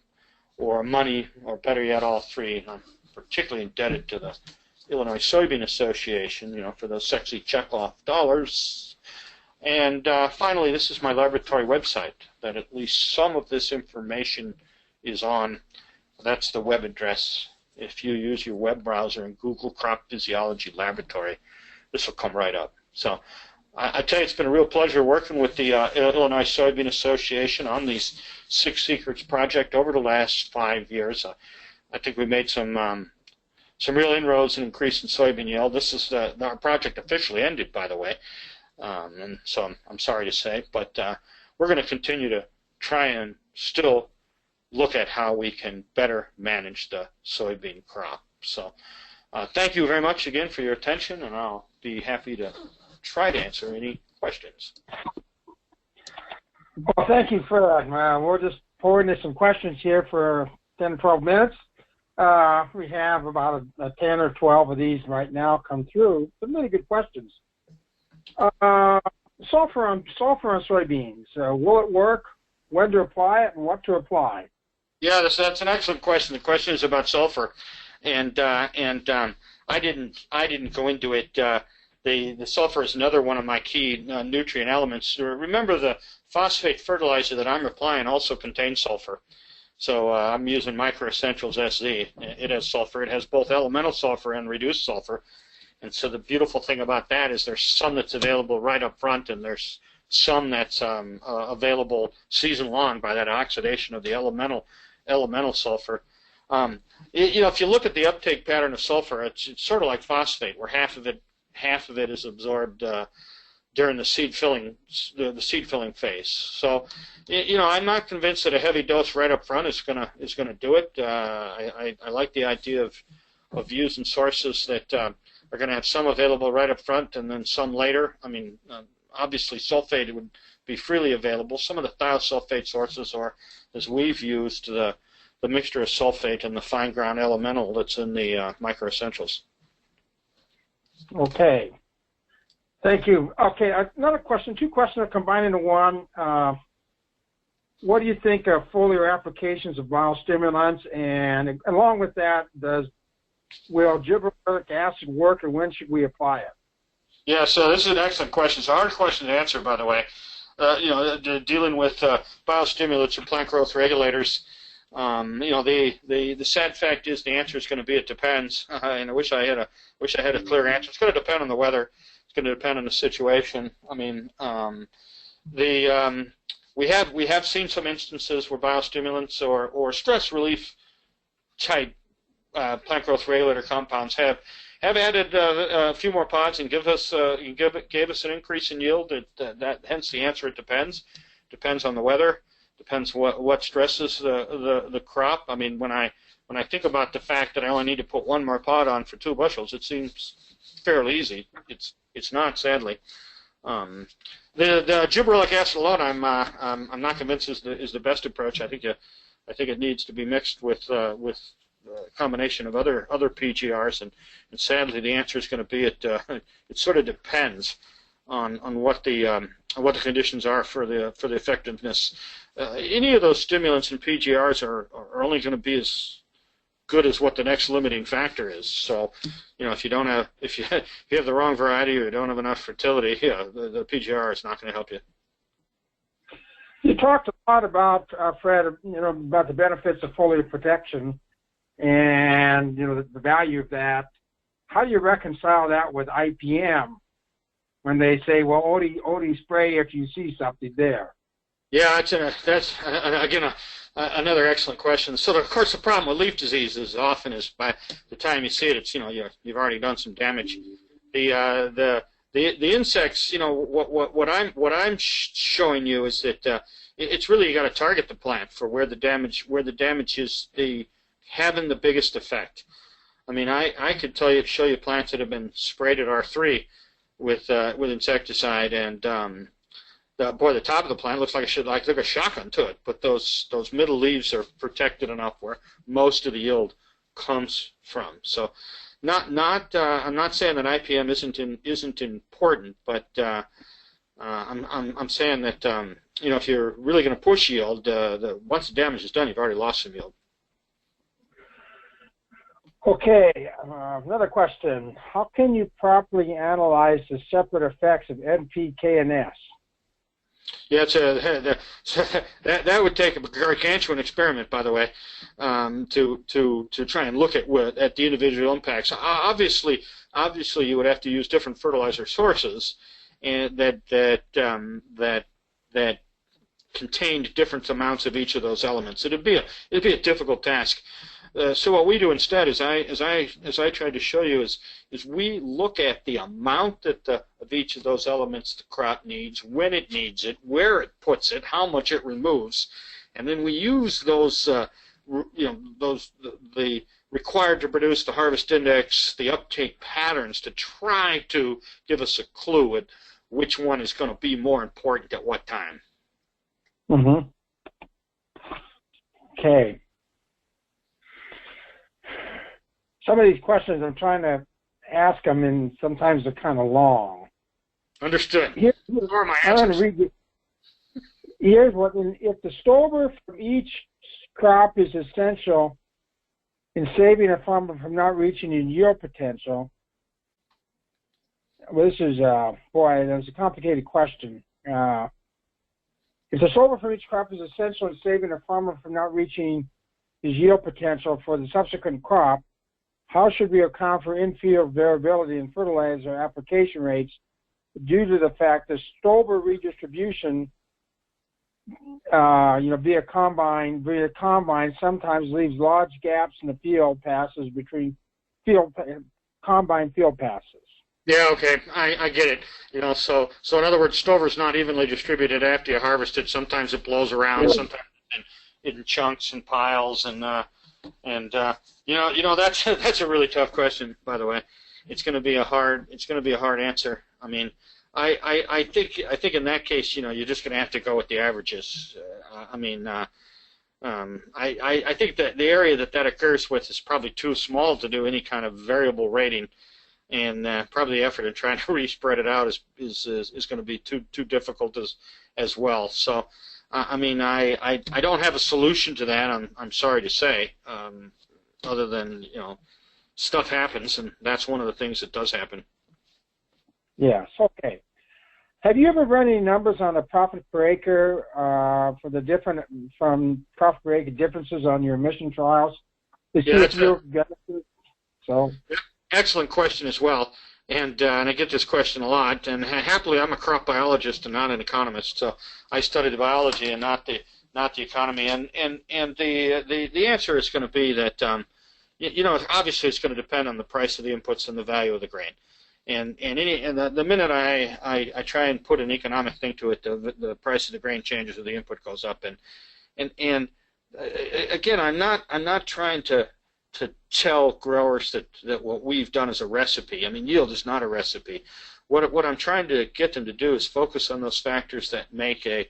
or money, or better yet, all three. I'm particularly indebted to the Illinois Soybean Association, for those sexy check-off dollars. And finally, this is my laboratory website that at least some of this information is on. That's the web address. If you use your web browser and Google Crop Physiology Laboratory, this will come right up. So I tell you, it's been a real pleasure working with the Illinois Soybean Association on these 6 Secrets project over the last 5 years. I think we made some real inroads in increasing soybean yield. This is our project officially ended, by the way, and so I'm sorry to say, but we're going to continue to try and still look at how we can better manage the soybean crop. So thank you very much again for your attention, and I'll be happy to try to answer any questions. Well, thank you for that. We're just pouring in some questions here for 10 or 12 minutes. We have about a 10 or 12 of these right now come through. Some really good questions. Sulfur on soybeans. Will it work? When to apply it and what to apply? Yeah, that's an excellent question. The question is about sulfur, and I didn't go into it. The sulfur is another one of my key nutrient elements. Remember, the phosphate fertilizer that I'm applying also contains sulfur. So I'm using Microessentials SZ. It has sulfur. It has both elemental sulfur and reduced sulfur. And so the beautiful thing about that is there's some that's available right up front, and there's some that's available season long by that oxidation of the elemental sulfur. If you look at the uptake pattern of sulfur, it's sort of like phosphate, where half of it half of it is absorbed during the seed filling phase. So, I'm not convinced that a heavy dose right up front is gonna do it. I like the idea of using sources that are going to have some available right up front and then some later. I mean, obviously sulfate would be freely available. Some of the thiosulfate sources are, as we've used, the mixture of sulfate and the fine ground elemental that's in the micro essentials. Okay. Thank you. Okay, another question. Two questions are combined into one. What do you think of foliar applications of biostimulants? And along with that, will gibberellic acid work, or when should we apply it? Yeah, so this is an excellent question. It's a hard question to answer, by the way. Dealing with biostimulants or plant growth regulators, the sad fact is the answer is going to be it depends. And I wish I had a clear answer. It's going to depend on the weather. It's going to depend on the situation. I mean, we have seen some instances where biostimulants or stress relief type plant growth regulator compounds have added a few more pods and gave us an increase in yield. Hence the answer, it depends. Depends on the weather. Depends what stresses the crop. I mean, when I think about the fact that I only need to put one more pod on for 2 bushels, it seems fairly easy. It's not, sadly. The gibberellic acid alone, I'm not convinced is the best approach. I think it needs to be mixed with a combination of other PGRs, and sadly the answer is going to be it sort of depends on what the conditions are for the effectiveness. Any of those stimulants and PGRs are only going to be as good as what the next limiting factor is. So, if you have the wrong variety or you don't have enough fertility, the PGR is not going to help you. You talked a lot about, Fred, about the benefits of foliar protection and the value of that. How do you reconcile that with IPM when they say, well, only spray if you see something there? Yeah, that's again another excellent question. So, of course, the problem with leaf disease is often is by the time you see it, it's you've already done some damage. The insects, what I'm showing you is that it's really, you got to target the plant for where the damage is having the biggest effect. I mean, I could show you plants that have been sprayed at R3 with insecticide, and the top of the plant looks like took a shotgun to it, but those middle leaves are protected enough where most of the yield comes from. So, I'm not saying that IPM isn't important, but I'm saying that if you're really going to push yield, once the damage is done, you've already lost some yield. Okay, another question. How can you properly analyze the separate effects of NPK and S? Yeah, that would take a gargantuan experiment, by the way, to try and look at the individual impacts. Obviously, you would have to use different fertilizer sources, and that contained different amounts of each of those elements. It'd be a difficult task. So what we do instead, as I tried to show you, is we look at the amount of each of those elements the crop needs, when it needs it, where it puts it, how much it removes, and then we use those the required to produce the harvest index, the uptake patterns, to try to give us a clue at which one is going to be more important at what time. Mm-hmm. Okay. Some of these questions I'm trying to ask them, and sometimes they're kind of long. Understood. Here's what, if the stover from each crop is essential in saving a farmer from not reaching his yield potential. Well, this is, that's a complicated question. If the stover from each crop is essential in saving a farmer from not reaching his yield potential for the subsequent crop, how should we account for in-field variability in fertilizer application rates due to the fact that stover redistribution, via combine sometimes leaves large gaps in the field passes between combine field passes? Yeah, okay, I get it. You know, so in other words, stover's not evenly distributed after you harvest it. Sometimes it blows around, sometimes in chunks and piles, and that's a really tough question. By the way, it's going to be a hard answer. I mean, I think in that case, you know, you're just going to have to go with the averages. I think that the area that occurs with is probably too small to do any kind of variable rating, and probably the effort in trying to re-spread it out is going to be too difficult as well. So, I don't have a solution to that. I'm sorry to say, other than, you know, stuff happens, and that's one of the things that does happen. Yes. Okay. Have you ever run any numbers on the profit per acre from profit per acre differences on your emission trials? Excellent question as well, and I get this question a lot. And happily, I'm a crop biologist and not an economist, so I study the biology and not the economy. And the answer is going to be that you know, obviously it's going to depend on the price of the inputs and the value of the grain. And the minute I try and put an economic thing to it, the price of the grain changes or the input goes up. And again, I'm not trying to tell growers that what we've done is a recipe. I mean, yield is not a recipe. What I'm trying to get them to do is focus on those factors that make an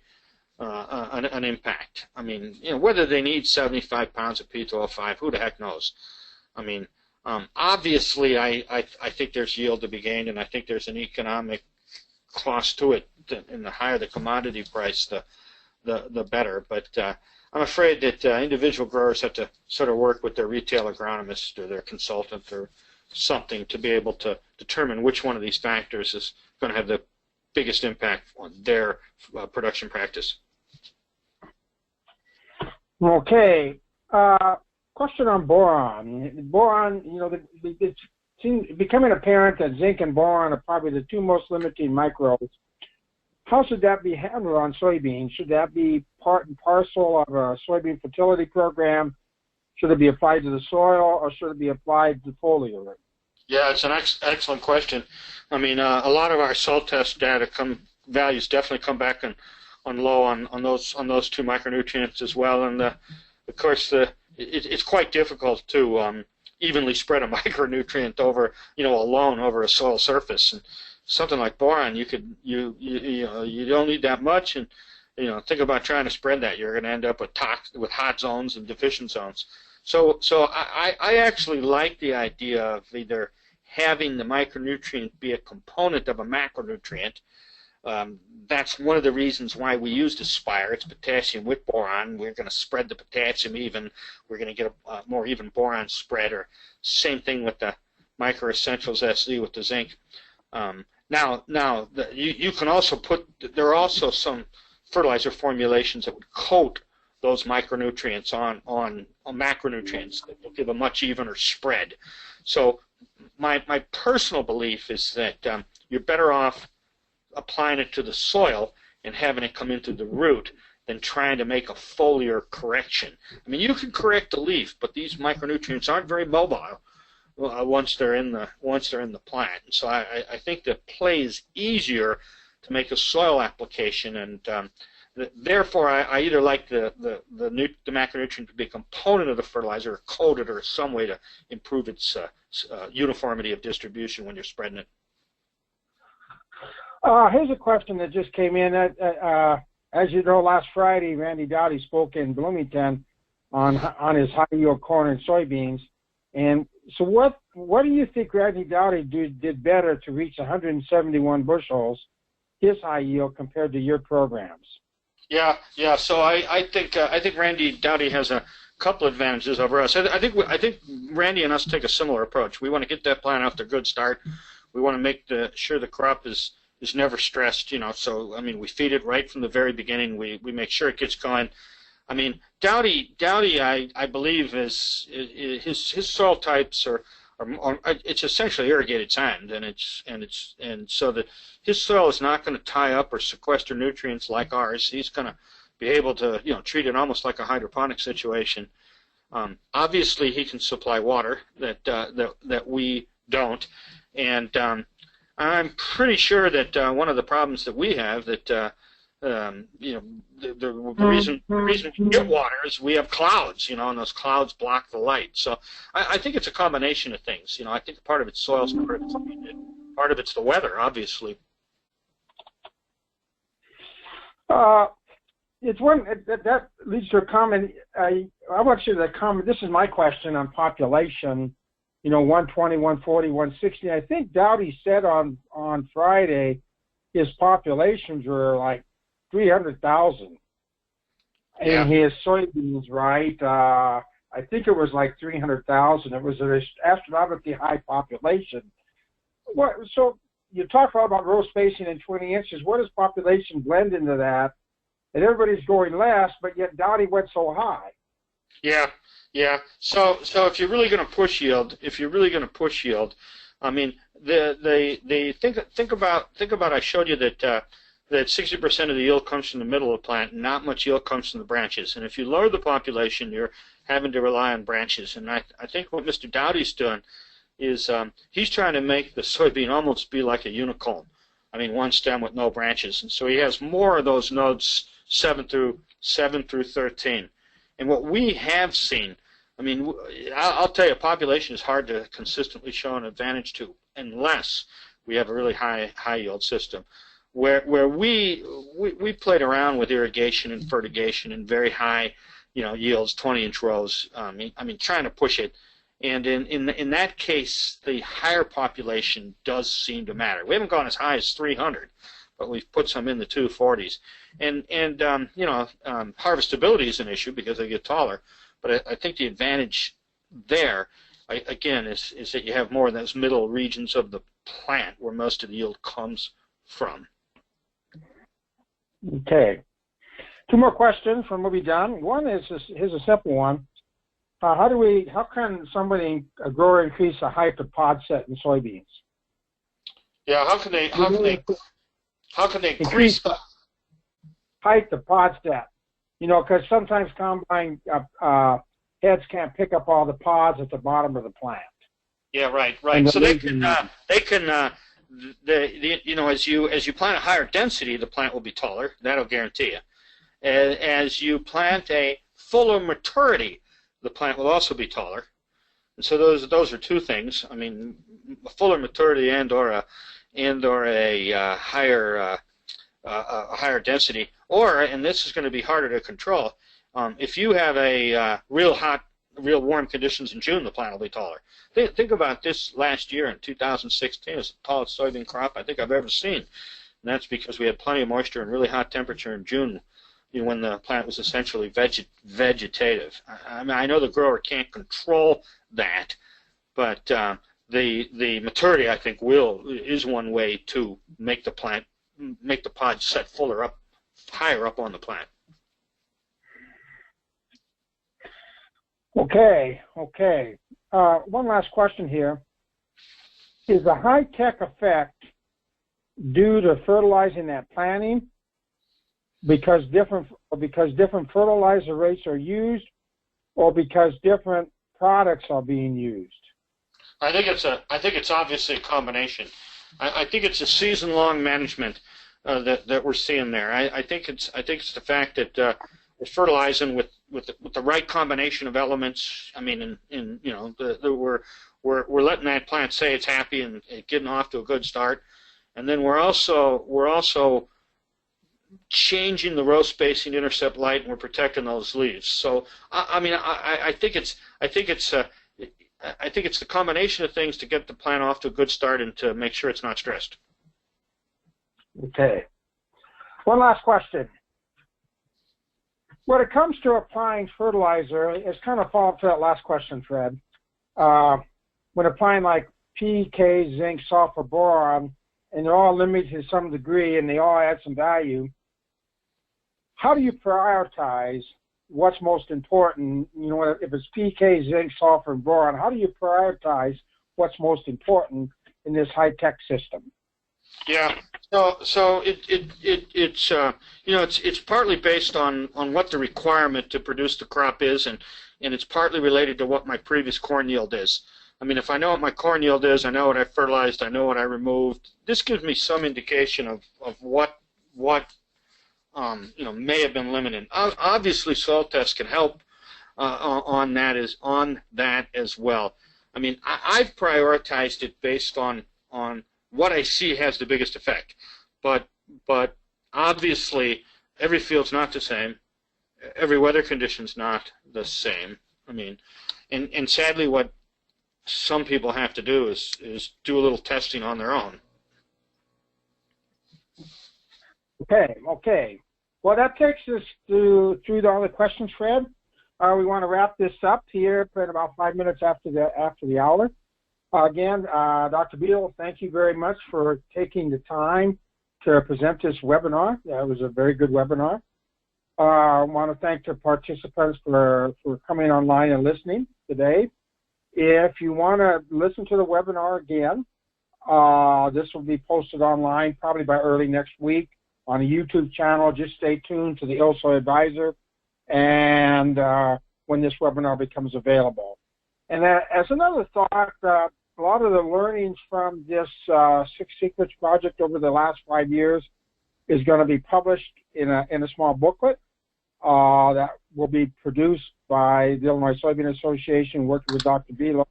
impact. I mean, you know, whether they need 75 pounds of P2O5, who the heck knows? I mean, obviously, I think there's yield to be gained, and I think there's an economic cost to it. And the higher the commodity price, the better. But I'm afraid that individual growers have to sort of work with their retail agronomist or their consultant or something to be able to determine which one of these factors is going to have the biggest impact on their production practice. Okay. Question on boron. Boron, you know, it's becoming apparent that zinc and boron are probably the two most limiting microbes. How should that be handled on soybeans? Should that be part and parcel of a soybean fertility program? Should it be applied to the soil, or should it be applied to foliar? Yeah, it's an excellent question. I mean, a lot of our soil test data values definitely come back on low on those two micronutrients as well. And of course, it's quite difficult to evenly spread a micronutrient over, you know, alone over a soil surface. And something like boron, you don't need that much, and you know, think about trying to spread that. You're going to end up with hot zones and deficient zones. So I actually like the idea of either having the micronutrient be a component of a macronutrient. That's one of the reasons why we used Aspire. It's potassium with boron. We're going to spread the potassium even. We're going to get a more even boron spread, or same thing with the microessentials SD with the zinc. You can also there are also some fertilizer formulations that would coat those micronutrients on macronutrients that will give a much evener spread. So my personal belief is that you're better off applying it to the soil and having it come into the root than trying to make a foliar correction. I mean, you can correct the leaf, but these micronutrients aren't very mobile once they're in the plant. So I think the play is easier to make a soil application, and therefore I either like the macronutrient to be a component of the fertilizer, or coated, or some way to improve its uniformity of distribution when you're spreading it. Here's a question that just came in. As you know, last Friday, Randy Dowdy spoke in Bloomington on his high yield corn and soybeans. And so what do you think Randy Dowdy did better to reach 171 bushels, his high yield, compared to your programs? Yeah. So I think Randy Dowdy has a couple advantages over us. I think Randy and us take a similar approach. We want to get that plant off to a good start. We want to make sure the crop is never stressed, you know. So I mean, we feed it right from the very beginning. We make sure it gets going. I mean, Dowdy, I believe his soil types are it's essentially irrigated sand, and so that his soil is not going to tie up or sequester nutrients like ours. He's going to be able to, you know, treat it almost like a hydroponic situation. Obviously, he can supply water that we don't, and I'm pretty sure that one of the problems that we have that you know, the reason we get water is we have clouds, you know, and those clouds block the light. So I think it's a combination of things. You know, I think part of it's soils, part of it's humidity, part of it's the weather, obviously. It's one that leads to a comment. I want you to comment. This is my question on population. You know, 120, 140, 160. I think Dowdy said on Friday his populations were like 300,000 in his soybeans, right? I think it was like 300,000. It was an astronomically high population. What? So you talk about row spacing in 20 inches. What does population blend into that? And everybody's going less, but yet Dowdy went so high. Yeah. Yeah. So if you're really going to push yield, I mean, think about I showed you that that 60% of the yield comes from the middle of the plant, and not much yield comes from the branches. And if you lower the population, you're having to rely on branches. And I think what Mr. Dowdy's doing is he's trying to make the soybean almost be like a unicorn. I mean, one stem with no branches. And so he has more of those nodes 7 through 13. And what we have seen, I mean, I'll tell you, population is hard to consistently show an advantage to unless we have a really high yield system. Where we played around with irrigation and fertigation and very high, you know, yields, 20-inch rows. I mean, trying to push it, and in that case, the higher population does seem to matter. We haven't gone as high as 300, but we've put some in the 240s, and you know, harvestability is an issue because they get taller. But I think the advantage there, again, is that you have more of those middle regions of the plant where most of the yield comes from. Okay. Two more questions, and we'll be done. One is here's a simple one. How can a grower increase the height of pod set in soybeans? Yeah, how can they increase the height of pod set? You know, because sometimes combine heads can't pick up all the pods at the bottom of the plant. Yeah, right. So they can you know, as you plant a higher density, the plant will be taller. That'll guarantee you. As you plant a fuller maturity, the plant will also be taller. And so those are two things. I mean, a fuller maturity and or a higher density, or, and this is going to be harder to control, if you have a real warm conditions in June, the plant will be taller. Think about this last year in 2016. It was the tallest soybean crop I think I've ever seen. And that's because we had plenty of moisture and really hot temperature in June, you know, when the plant was essentially vegetative. I mean, I know the grower can't control that, but the maturity, I think, is one way to make the pod set higher up on the plant. Okay. One last question here. Is the high-tech effect due to fertilizing that planting because different fertilizer rates are used, or because different products are being used? I think it's obviously a combination. I think it's a season-long management that we're seeing there. I think it's the fact that we're fertilizing with the right combination of elements. I mean, in you know, we're letting that plant say it's happy and getting off to a good start, and then we're also changing the row spacing to intercept light, and we're protecting those leaves. So I mean, I think it's the combination of things to get the plant off to a good start and to make sure it's not stressed. Okay. One last question. When it comes to applying fertilizer, it's kind of follow up to that last question, Fred. When applying like P, K, zinc, sulfur, boron, and they're all limited to some degree and they all add some value, how do you prioritize what's most important? You know, if it's P, K, zinc, sulfur, and boron, how do you prioritize what's most important in this high-tech system? Yeah. So it's you know, it's partly based on what the requirement to produce the crop is, and it's partly related to what my previous corn yield is. I mean, if I know what my corn yield is, I know what I fertilized, I know what I removed. This gives me some indication of what may have been limited. Obviously, soil tests can help on that as well. I mean, I've prioritized it based on what I see has the biggest effect. But obviously, every field's not the same. Every weather condition's not the same. I mean, and sadly, what some people have to do is do a little testing on their own. Okay. Well, that takes us through all the questions, Fred. We want to wrap this up here at about 5 minutes after the hour. Again, Dr. Beal, thank you very much for taking the time to present this webinar. It was a very good webinar. I want to thank the participants for coming online and listening today. If you want to listen to the webinar again, this will be posted online probably by early next week on a YouTube channel. Just stay tuned to the ILSO Advisor and when this webinar becomes available. And as another thought, a lot of the learnings from this 6 Secrets project over the last 5 years is going to be published in a small booklet that will be produced by the Illinois Soybean Association working with Dr. Beal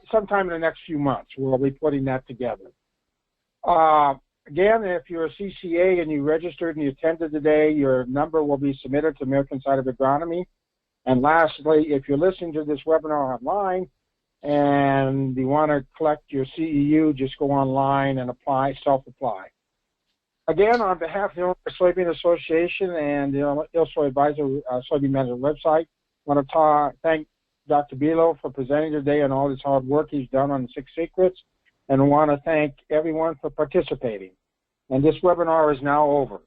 sometime in the next few months. We'll be putting that together. Again, if you're a CCA and you registered and you attended today, your number will be submitted to American Society of Agronomy. And lastly, if you're listening to this webinar online and you want to collect your CEU, just go online and apply, self-apply. Again, on behalf of the Illinois Soybean Association and the ILSO Advisor Soybean Management website, I want to thank Dr. Beal for presenting today and all this hard work he's done on the 6 Secrets, and I want to thank everyone for participating. And this webinar is now over.